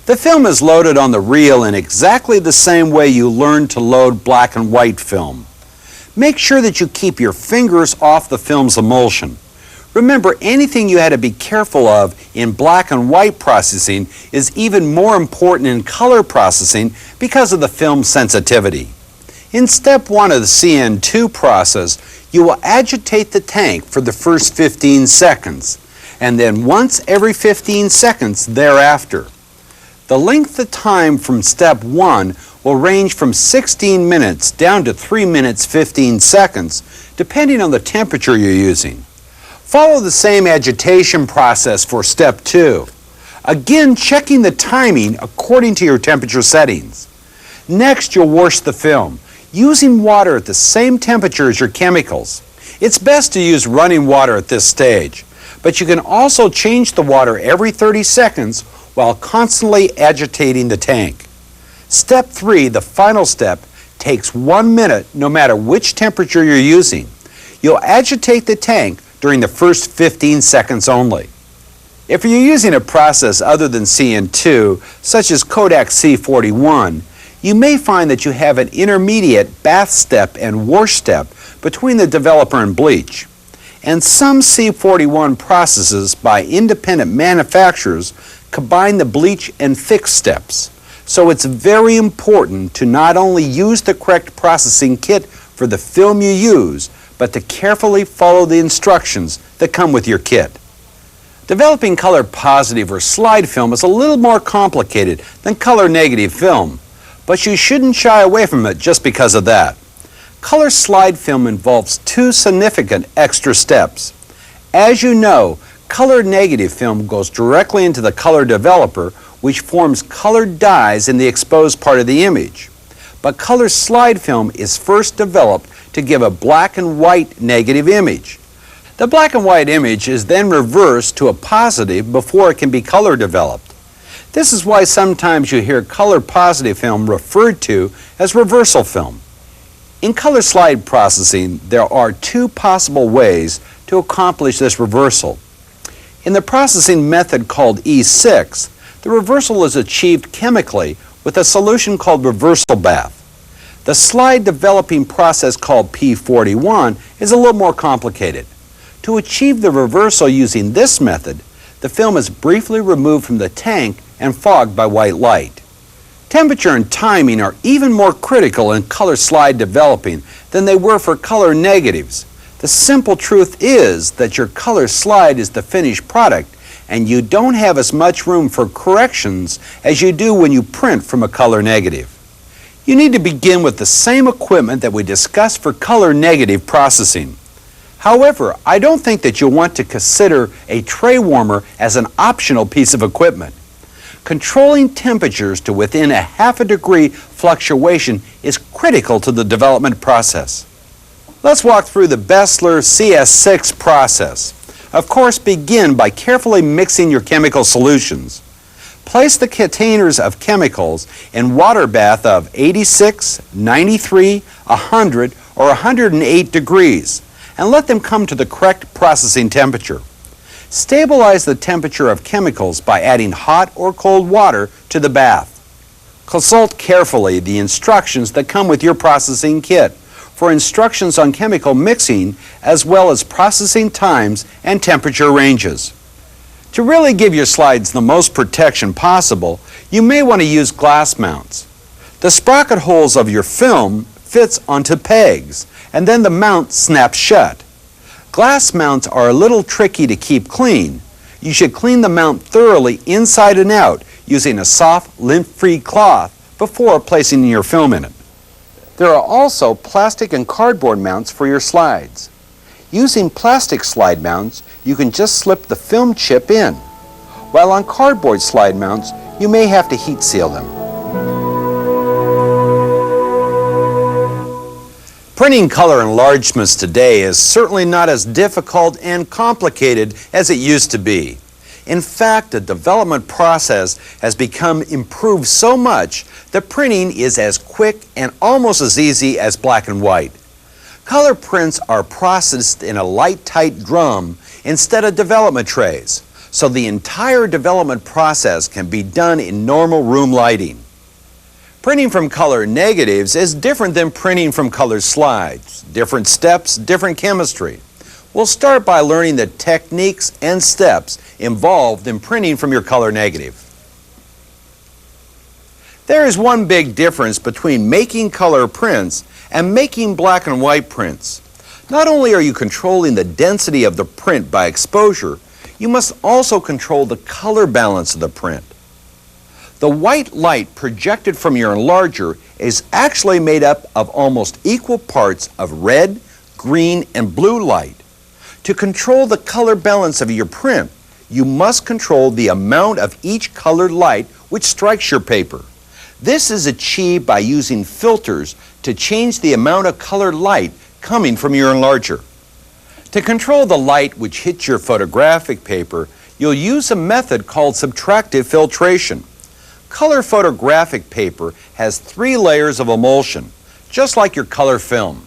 The film is loaded on the reel in exactly the same way you learned to load black and white film. Make sure that you keep your fingers off the film's emulsion. Remember, anything you had to be careful of in black and white processing is even more important in color processing because of the film sensitivity. In step 1 of the CN2 process, you will agitate the tank for the first 15 seconds, and then once every 15 seconds thereafter. The length of time from step 1 will range from 16 minutes down to 3 minutes 15 seconds, depending on the temperature you're using. Follow the same agitation process for step 2. Again, checking the timing according to your temperature settings. Next, you'll wash the film, using water at the same temperature as your chemicals. It's best to use running water at this stage, but you can also change the water every 30 seconds while constantly agitating the tank. Step 3, the final step, takes 1 minute no matter which temperature you're using. You'll agitate the tank during the first 15 seconds only. If you're using a process other than CN2, such as Kodak C41, you may find that you have an intermediate bath step and wash step between the developer and bleach. And some C41 processes by independent manufacturers combine the bleach and fix steps. So it's very important to not only use the correct processing kit for the film you use, but to carefully follow the instructions that come with your kit. Developing color positive or slide film is a little more complicated than color negative film, but you shouldn't shy away from it just because of that. Color slide film involves 2 significant extra steps. As you know, color negative film goes directly into the color developer, which forms colored dyes in the exposed part of the image. but color slide film is first developed to give a black and white negative image. The black and white image is then reversed to a positive before it can be color developed. This is why sometimes you hear color positive film referred to as reversal film. In color slide processing, there are two possible ways to accomplish this reversal. In the processing method called E6, the reversal is achieved chemically with a solution called reversal bath. The slide developing process called P41 is a little more complicated. To achieve the reversal using this method, the film is briefly removed from the tank and fogged by white light. Temperature and timing are even more critical in color slide developing than they were for color negatives. The simple truth is that your color slide is the finished product, and you don't have as much room for corrections as you do when you print from a color negative. You need to begin with the same equipment that we discussed for color negative processing. However, I don't think that you'll want to consider a tray warmer as an optional piece of equipment. Controlling temperatures to within a ½ degree fluctuation is critical to the development process. Let's walk through the Bessler CS6 process. Of course, begin by carefully mixing your chemical solutions. Place the containers of chemicals in water bath of 86, 93, 100, or 108 degrees, and let them come to the correct processing temperature. Stabilize the temperature of chemicals by adding hot or cold water to the bath. Consult carefully the instructions that come with your processing kit for instructions on chemical mixing as well as processing times and temperature ranges. To really give your slides the most protection possible, you may want to use glass mounts. The sprocket holes of your film fits onto pegs, and then the mount snaps shut. Glass mounts are a little tricky to keep clean. You should clean the mount thoroughly inside and out using a soft, lint-free cloth before placing your film in it. There are also plastic and cardboard mounts for your slides. Using plastic slide mounts, you can just slip the film chip in, while on cardboard slide mounts, you may have to heat seal them. Printing color enlargements today is certainly not as difficult and complicated as it used to be. In fact, the development process has become improved so much that printing is as quick and almost as easy as black and white. Color prints are processed in a light-tight drum instead of development trays, so the entire development process can be done in normal room lighting. Printing from color negatives is different than printing from color slides. Different steps, different chemistry. We'll start by learning the techniques and steps involved in printing from your color negative. There is one big difference between making color prints and making black and white prints. Not only are you controlling the density of the print by exposure, you must also control the color balance of the print. The white light projected from your enlarger is actually made up of almost equal parts of red, green, and blue light. To control the color balance of your print, you must control the amount of each colored light which strikes your paper. This is achieved by using filters to change the amount of colored light coming from your enlarger. To control the light which hits your photographic paper, you'll use a method called subtractive filtration. Color photographic paper has 3 layers of emulsion, just like your color film,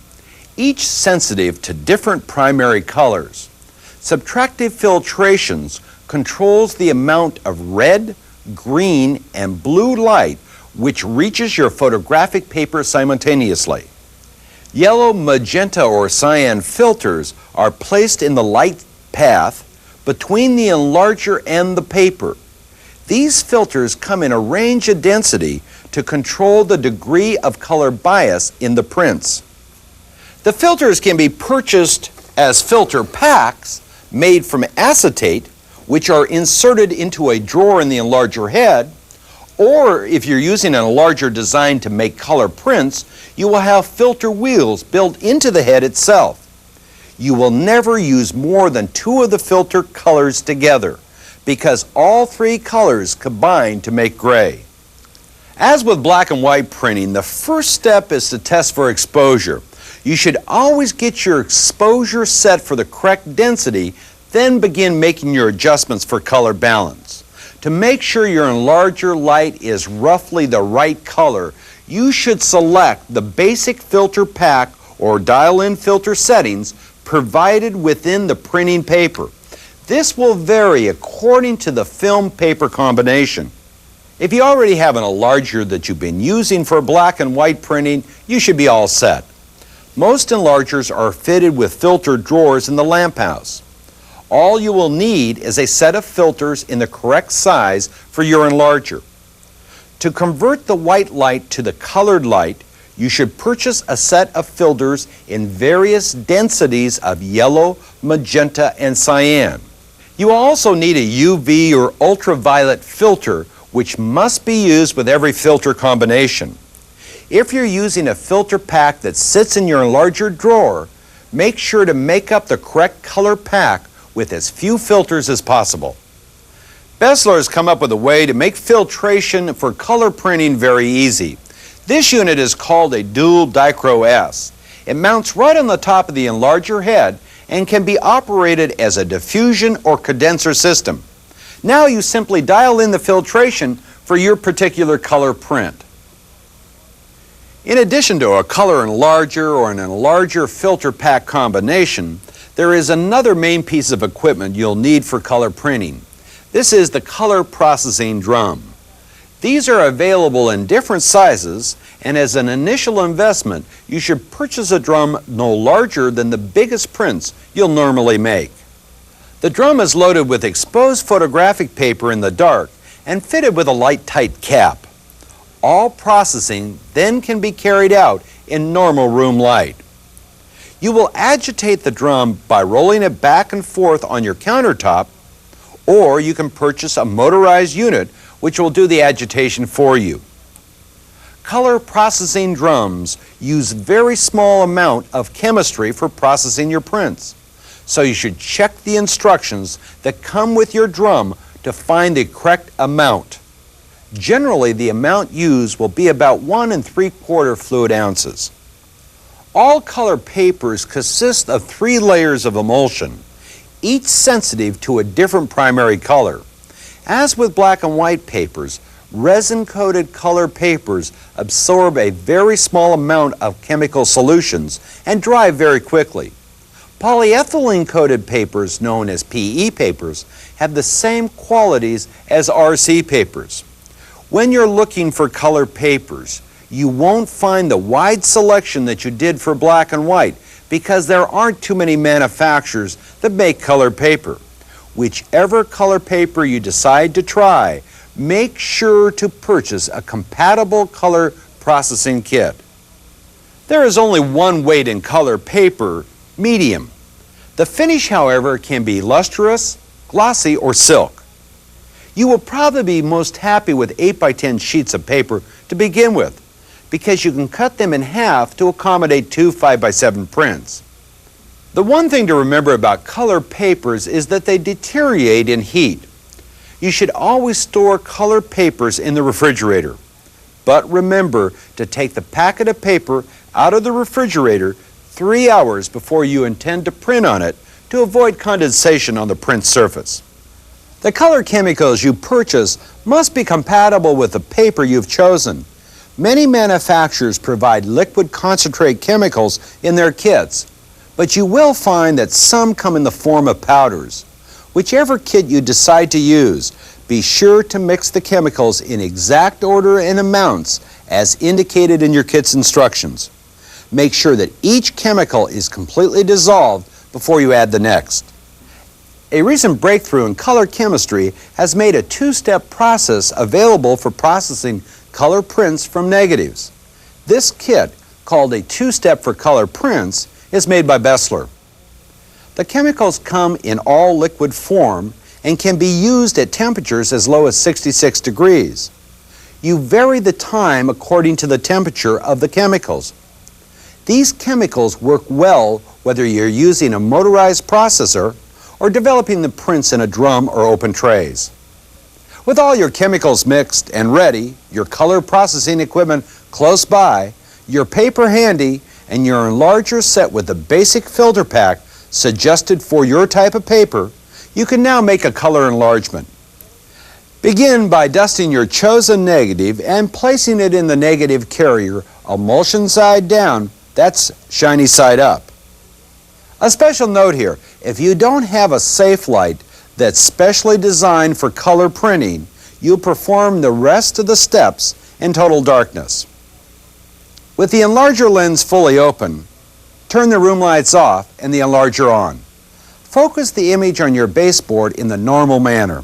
each sensitive to different primary colors. Subtractive filtrations controls the amount of red, green, and blue light which reaches your photographic paper simultaneously. Yellow, magenta, or cyan filters are placed in the light path between the enlarger and the paper. These filters come in a range of density to control the degree of color bias in the prints. The filters can be purchased as filter packs made from acetate, which are inserted into a drawer in the enlarger head, or if you're using an enlarger designed to make color prints, you will have filter wheels built into the head itself. You will never use more than 2 of the filter colors together, because all 3 colors combine to make gray. As with black and white printing, the first step is to test for exposure. You should always get your exposure set for the correct density, then begin making your adjustments for color balance. To make sure your enlarger light is roughly the right color, you should select the basic filter pack or dial-in filter settings provided within the printing paper. This will vary according to the film paper combination. If you already have an enlarger that you've been using for black and white printing, you should be all set. Most enlargers are fitted with filter drawers in the lamp house. All you will need is a set of filters in the correct size for your enlarger. To convert the white light to the colored light, you should purchase a set of filters in various densities of yellow, magenta, and cyan. You will also need a UV or ultraviolet filter, which must be used with every filter combination. If you're using a filter pack that sits in your enlarger drawer, make sure to make up the correct color pack with as few filters as possible. Bessler has come up with a way to make filtration for color printing very easy. This unit is called a dual Darkroom S. It mounts right on the top of the enlarger head and can be operated as a diffusion or condenser system. Now you simply dial in the filtration for your particular color print. In addition to a color enlarger or an enlarger filter pack combination, there is another main piece of equipment you'll need for color printing. This is the color processing drum. These are available in different sizes, and as an initial investment, you should purchase a drum no larger than the biggest prints you'll normally make. The drum is loaded with exposed photographic paper in the dark and fitted with a light tight cap. All processing then can be carried out in normal room light. You will agitate the drum by rolling it back and forth on your countertop, or you can purchase a motorized unit which will do the agitation for you. Color processing drums use very small amount of chemistry for processing your prints. So you should check the instructions that come with your drum to find the correct amount. Generally, the amount used will be about 1 3/4 fluid ounces. All color papers consist of 3 layers of emulsion, each sensitive to a different primary color. As with black and white papers, resin-coated color papers absorb a very small amount of chemical solutions and dry very quickly. Polyethylene-coated papers, known as PE papers, have the same qualities as RC papers. When you're looking for color papers, you won't find the wide selection that you did for black and white because there aren't too many manufacturers that make color paper. Whichever color paper you decide to try, make sure to purchase a compatible color processing kit. There is only one weight in color paper, medium. The finish, however, can be lustrous, glossy, or silk. You will probably be most happy with 8x10 sheets of paper to begin with, because you can cut them in half to accommodate 2 5x7 prints. The one thing to remember about color papers is that they deteriorate in heat. You should always store color papers in the refrigerator. But remember to take the packet of paper out of the refrigerator 3 hours before you intend to print on it to avoid condensation on the print surface. The color chemicals you purchase must be compatible with the paper you've chosen. Many manufacturers provide liquid concentrate chemicals in their kits, but you will find that some come in the form of powders. Whichever kit you decide to use, be sure to mix the chemicals in exact order and amounts as indicated in your kit's instructions. Make sure that each chemical is completely dissolved before you add the next. A recent breakthrough in color chemistry has made a 2-step process available for processing color prints from negatives. This kit, called a 2-step for color prints, is made by Bessler. The chemicals come in all liquid form and can be used at temperatures as low as 66 degrees. You vary the time according to the temperature of the chemicals. These chemicals work well whether you're using a motorized processor or developing the prints in a drum or open trays. With all your chemicals mixed and ready, your color processing equipment close by, your paper handy, and your enlarger set with the basic filter pack suggested for your type of paper, you can now make a color enlargement. Begin by dusting your chosen negative and placing it in the negative carrier, emulsion side down, that's shiny side up. A special note here, if you don't have a safe light that's specially designed for color printing, you'll perform the rest of the steps in total darkness. With the enlarger lens fully open, turn the room lights off and the enlarger on. Focus the image on your baseboard in the normal manner.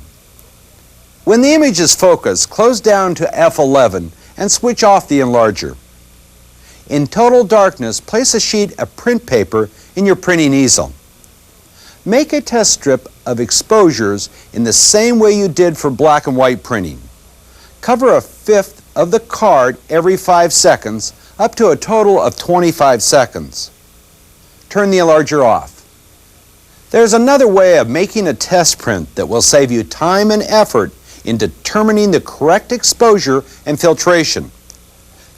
When the image is focused, close down to F11 and switch off the enlarger. In total darkness, place a sheet of print paper in your printing easel. Make a test strip of exposures in the same way you did for black and white printing. Cover a fifth of the card every 5 seconds, up to a total of 25 seconds. Turn the enlarger off. There's another way of making a test print that will save you time and effort in determining the correct exposure and filtration.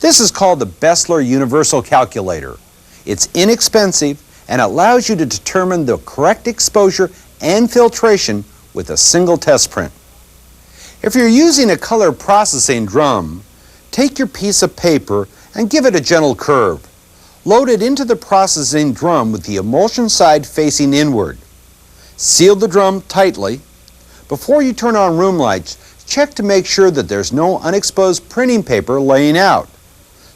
This is called the Bessler Universal Calculator. It's inexpensive and allows you to determine the correct exposure and filtration with a single test print. If you're using a color processing drum, take your piece of paper and give it a gentle curve. Load it into the processing drum with the emulsion side facing inward. Seal the drum tightly. Before you turn on room lights, check to make sure that there's no unexposed printing paper laying out.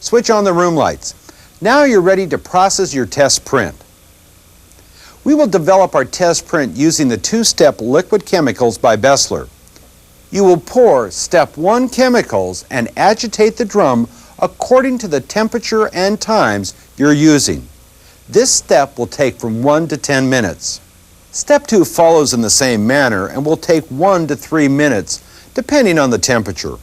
Switch on the room lights. Now you're ready to process your test print. We will develop our test print using the two-step liquid chemicals by Bessler. You will pour step 1 chemicals and agitate the drum according to the temperature and times you're using. This step will take from 1 to 10 minutes. Step 2 follows in the same manner and will take 1 to 3 minutes depending on the temperature.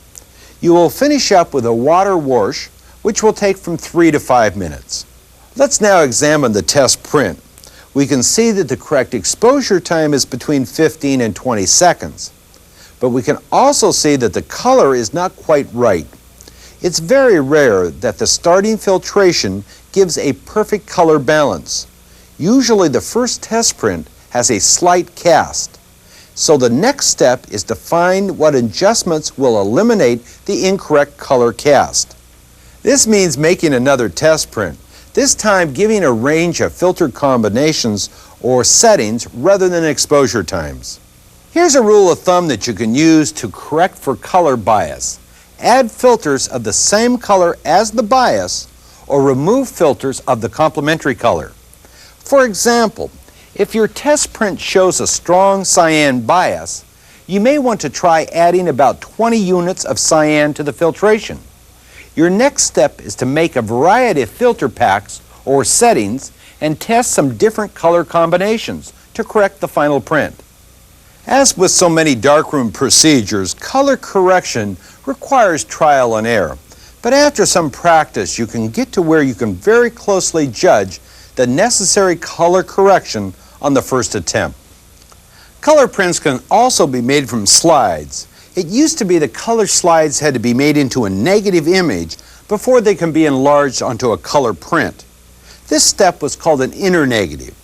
You will finish up with a water wash, which will take from 3 to 5 minutes. Let's now examine the test print. We can see that the correct exposure time is between 15 and 20 seconds. But we can also see that the color is not quite right. It's very rare that the starting filtration gives a perfect color balance. Usually the first test print has a slight cast. So the next step is to find what adjustments will eliminate the incorrect color cast. This means making another test print, this time giving a range of filter combinations or settings rather than exposure times. Here's a rule of thumb that you can use to correct for color bias. Add filters of the same color as the bias or remove filters of the complementary color. For example, if your test print shows a strong cyan bias, you may want to try adding about 20 units of cyan to the filtration. Your next step is to make a variety of filter packs or settings and test some different color combinations to correct the final print. As with so many darkroom procedures, color correction requires trial and error. But after some practice, you can get to where you can very closely judge the necessary color correction on the first attempt. Color prints can also be made from slides. It used to be that color slides had to be made into a negative image before they can be enlarged onto a color print. This step was called an inner negative.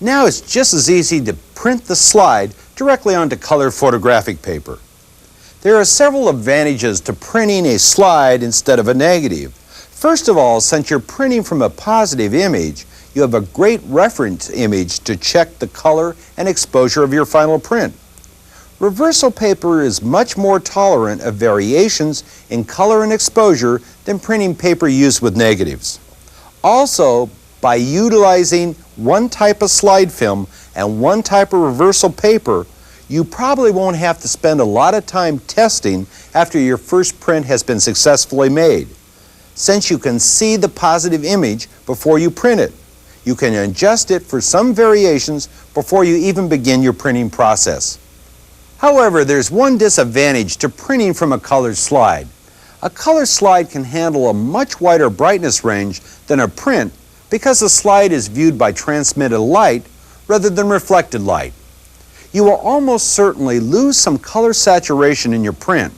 Now it's just as easy to print the slide directly onto color photographic paper. There are several advantages to printing a slide instead of a negative. First of all, since you're printing from a positive image, you have a great reference image to check the color and exposure of your final print. Reversal paper is much more tolerant of variations in color and exposure than printing paper used with negatives. Also, by utilizing one type of slide film and one type of reversal paper, you probably won't have to spend a lot of time testing after your first print has been successfully made, since you can see the positive image before you print it. You can adjust it for some variations before you even begin your printing process. However, there's one disadvantage to printing from a colored slide. A color slide can handle a much wider brightness range than a print because the slide is viewed by transmitted light rather than reflected light. you will almost certainly lose some color saturation in your print.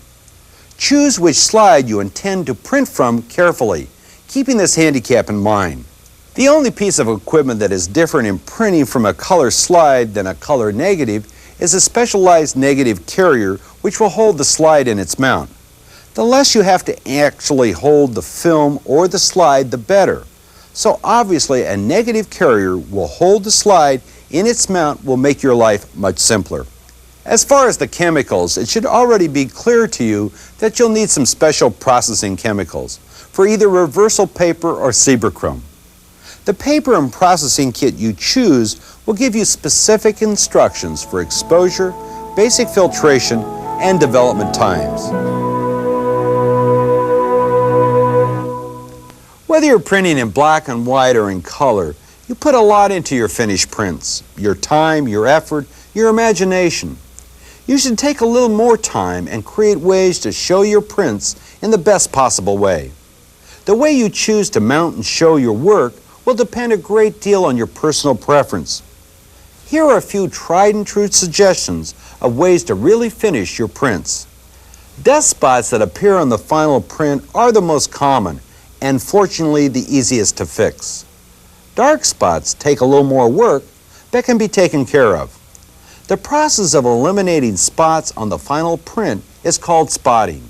Choose which slide you intend to print from carefully, keeping this handicap in mind. The only piece of equipment that is different in printing from a color slide than a color negative is a specialized negative carrier which will hold the slide in its mount. The less you have to actually hold the film or the slide, the better. So obviously a negative carrier will hold the slide in its mount, will make your life much simpler. As far as the chemicals, it should already be clear to you that you'll need some special processing chemicals for either reversal paper or Chrome. The paper and processing kit you choose will give you specific instructions for exposure, basic filtration, and development times. Whether you're printing in black and white or in color, you put a lot into your finished prints. Your time, your effort, your imagination. You should take a little more time and create ways to show your prints in the best possible way. The way you choose to mount and show your work will depend a great deal on your personal preference. Here are a few tried and true suggestions of ways to really finish your prints. Dust spots that appear on the final print are the most common and fortunately the easiest to fix. Dark spots take a little more work but can be taken care of. The process of eliminating spots on the final print is called spotting.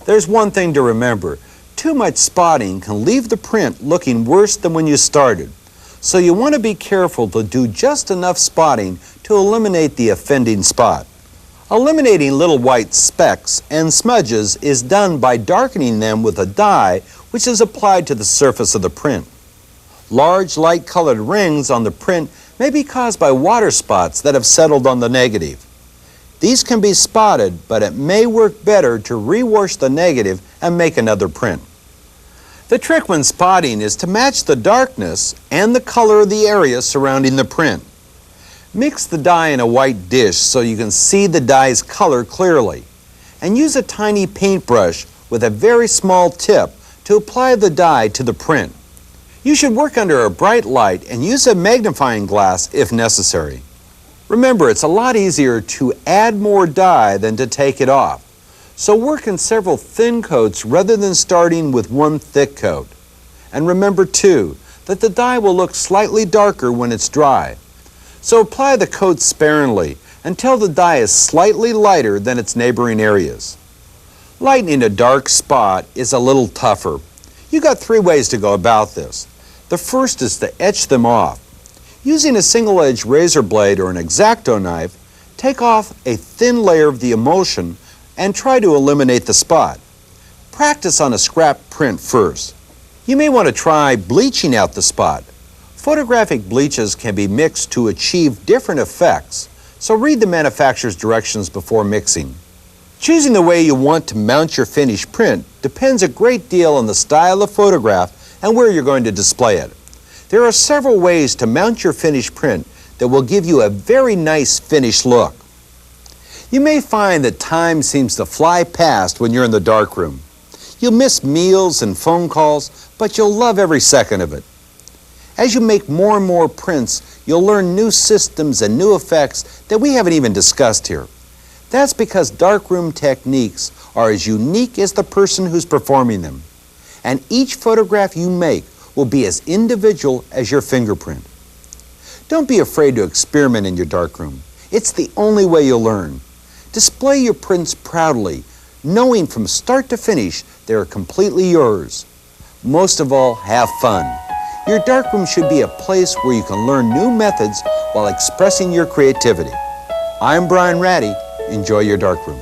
There's one thing to remember. Too much spotting can leave the print looking worse than when you started. So you want to be careful to do just enough spotting to eliminate the offending spot. Eliminating little white specks and smudges is done by darkening them with a dye which is applied to the surface of the print. Large light-colored rings on the print may be caused by water spots that have settled on the negative. These can be spotted, but it may work better to rewash the negative and make another print. The trick when spotting is to match the darkness and the color of the area surrounding the print. Mix the dye in a white dish so you can see the dye's color clearly, and use a tiny paintbrush with a very small tip to apply the dye to the print. You should work under a bright light and use a magnifying glass if necessary. Remember, it's a lot easier to add more dye than to take it off. So work in several thin coats rather than starting with one thick coat. And remember too, that the dye will look slightly darker when it's dry. So apply the coat sparingly until the dye is slightly lighter than its neighboring areas. Lightening a dark spot is a little tougher. You got 3 ways to go about this. The first is to etch them off. Using a single-edged razor blade or an X-Acto knife, take off a thin layer of the emulsion and try to eliminate the spot. Practice on a scrap print first. You may want to try bleaching out the spot. Photographic bleaches can be mixed to achieve different effects, so read the manufacturer's directions before mixing. Choosing the way you want to mount your finished print depends a great deal on the style of photograph and where you're going to display it. There are several ways to mount your finished print that will give you a very nice finished look. You may find that time seems to fly past when you're in the darkroom. You'll miss meals and phone calls, but you'll love every second of it. As you make more and more prints, you'll learn new systems and new effects that we haven't even discussed here. That's because darkroom techniques are as unique as the person who's performing them. And each photograph you make will be as individual as your fingerprint. Don't be afraid to experiment in your darkroom. It's the only way you'll learn. Display your prints proudly, knowing from start to finish they're completely yours. Most of all, have fun. Your darkroom should be a place where you can learn new methods while expressing your creativity. I'm Brian Ratty. Enjoy your darkroom.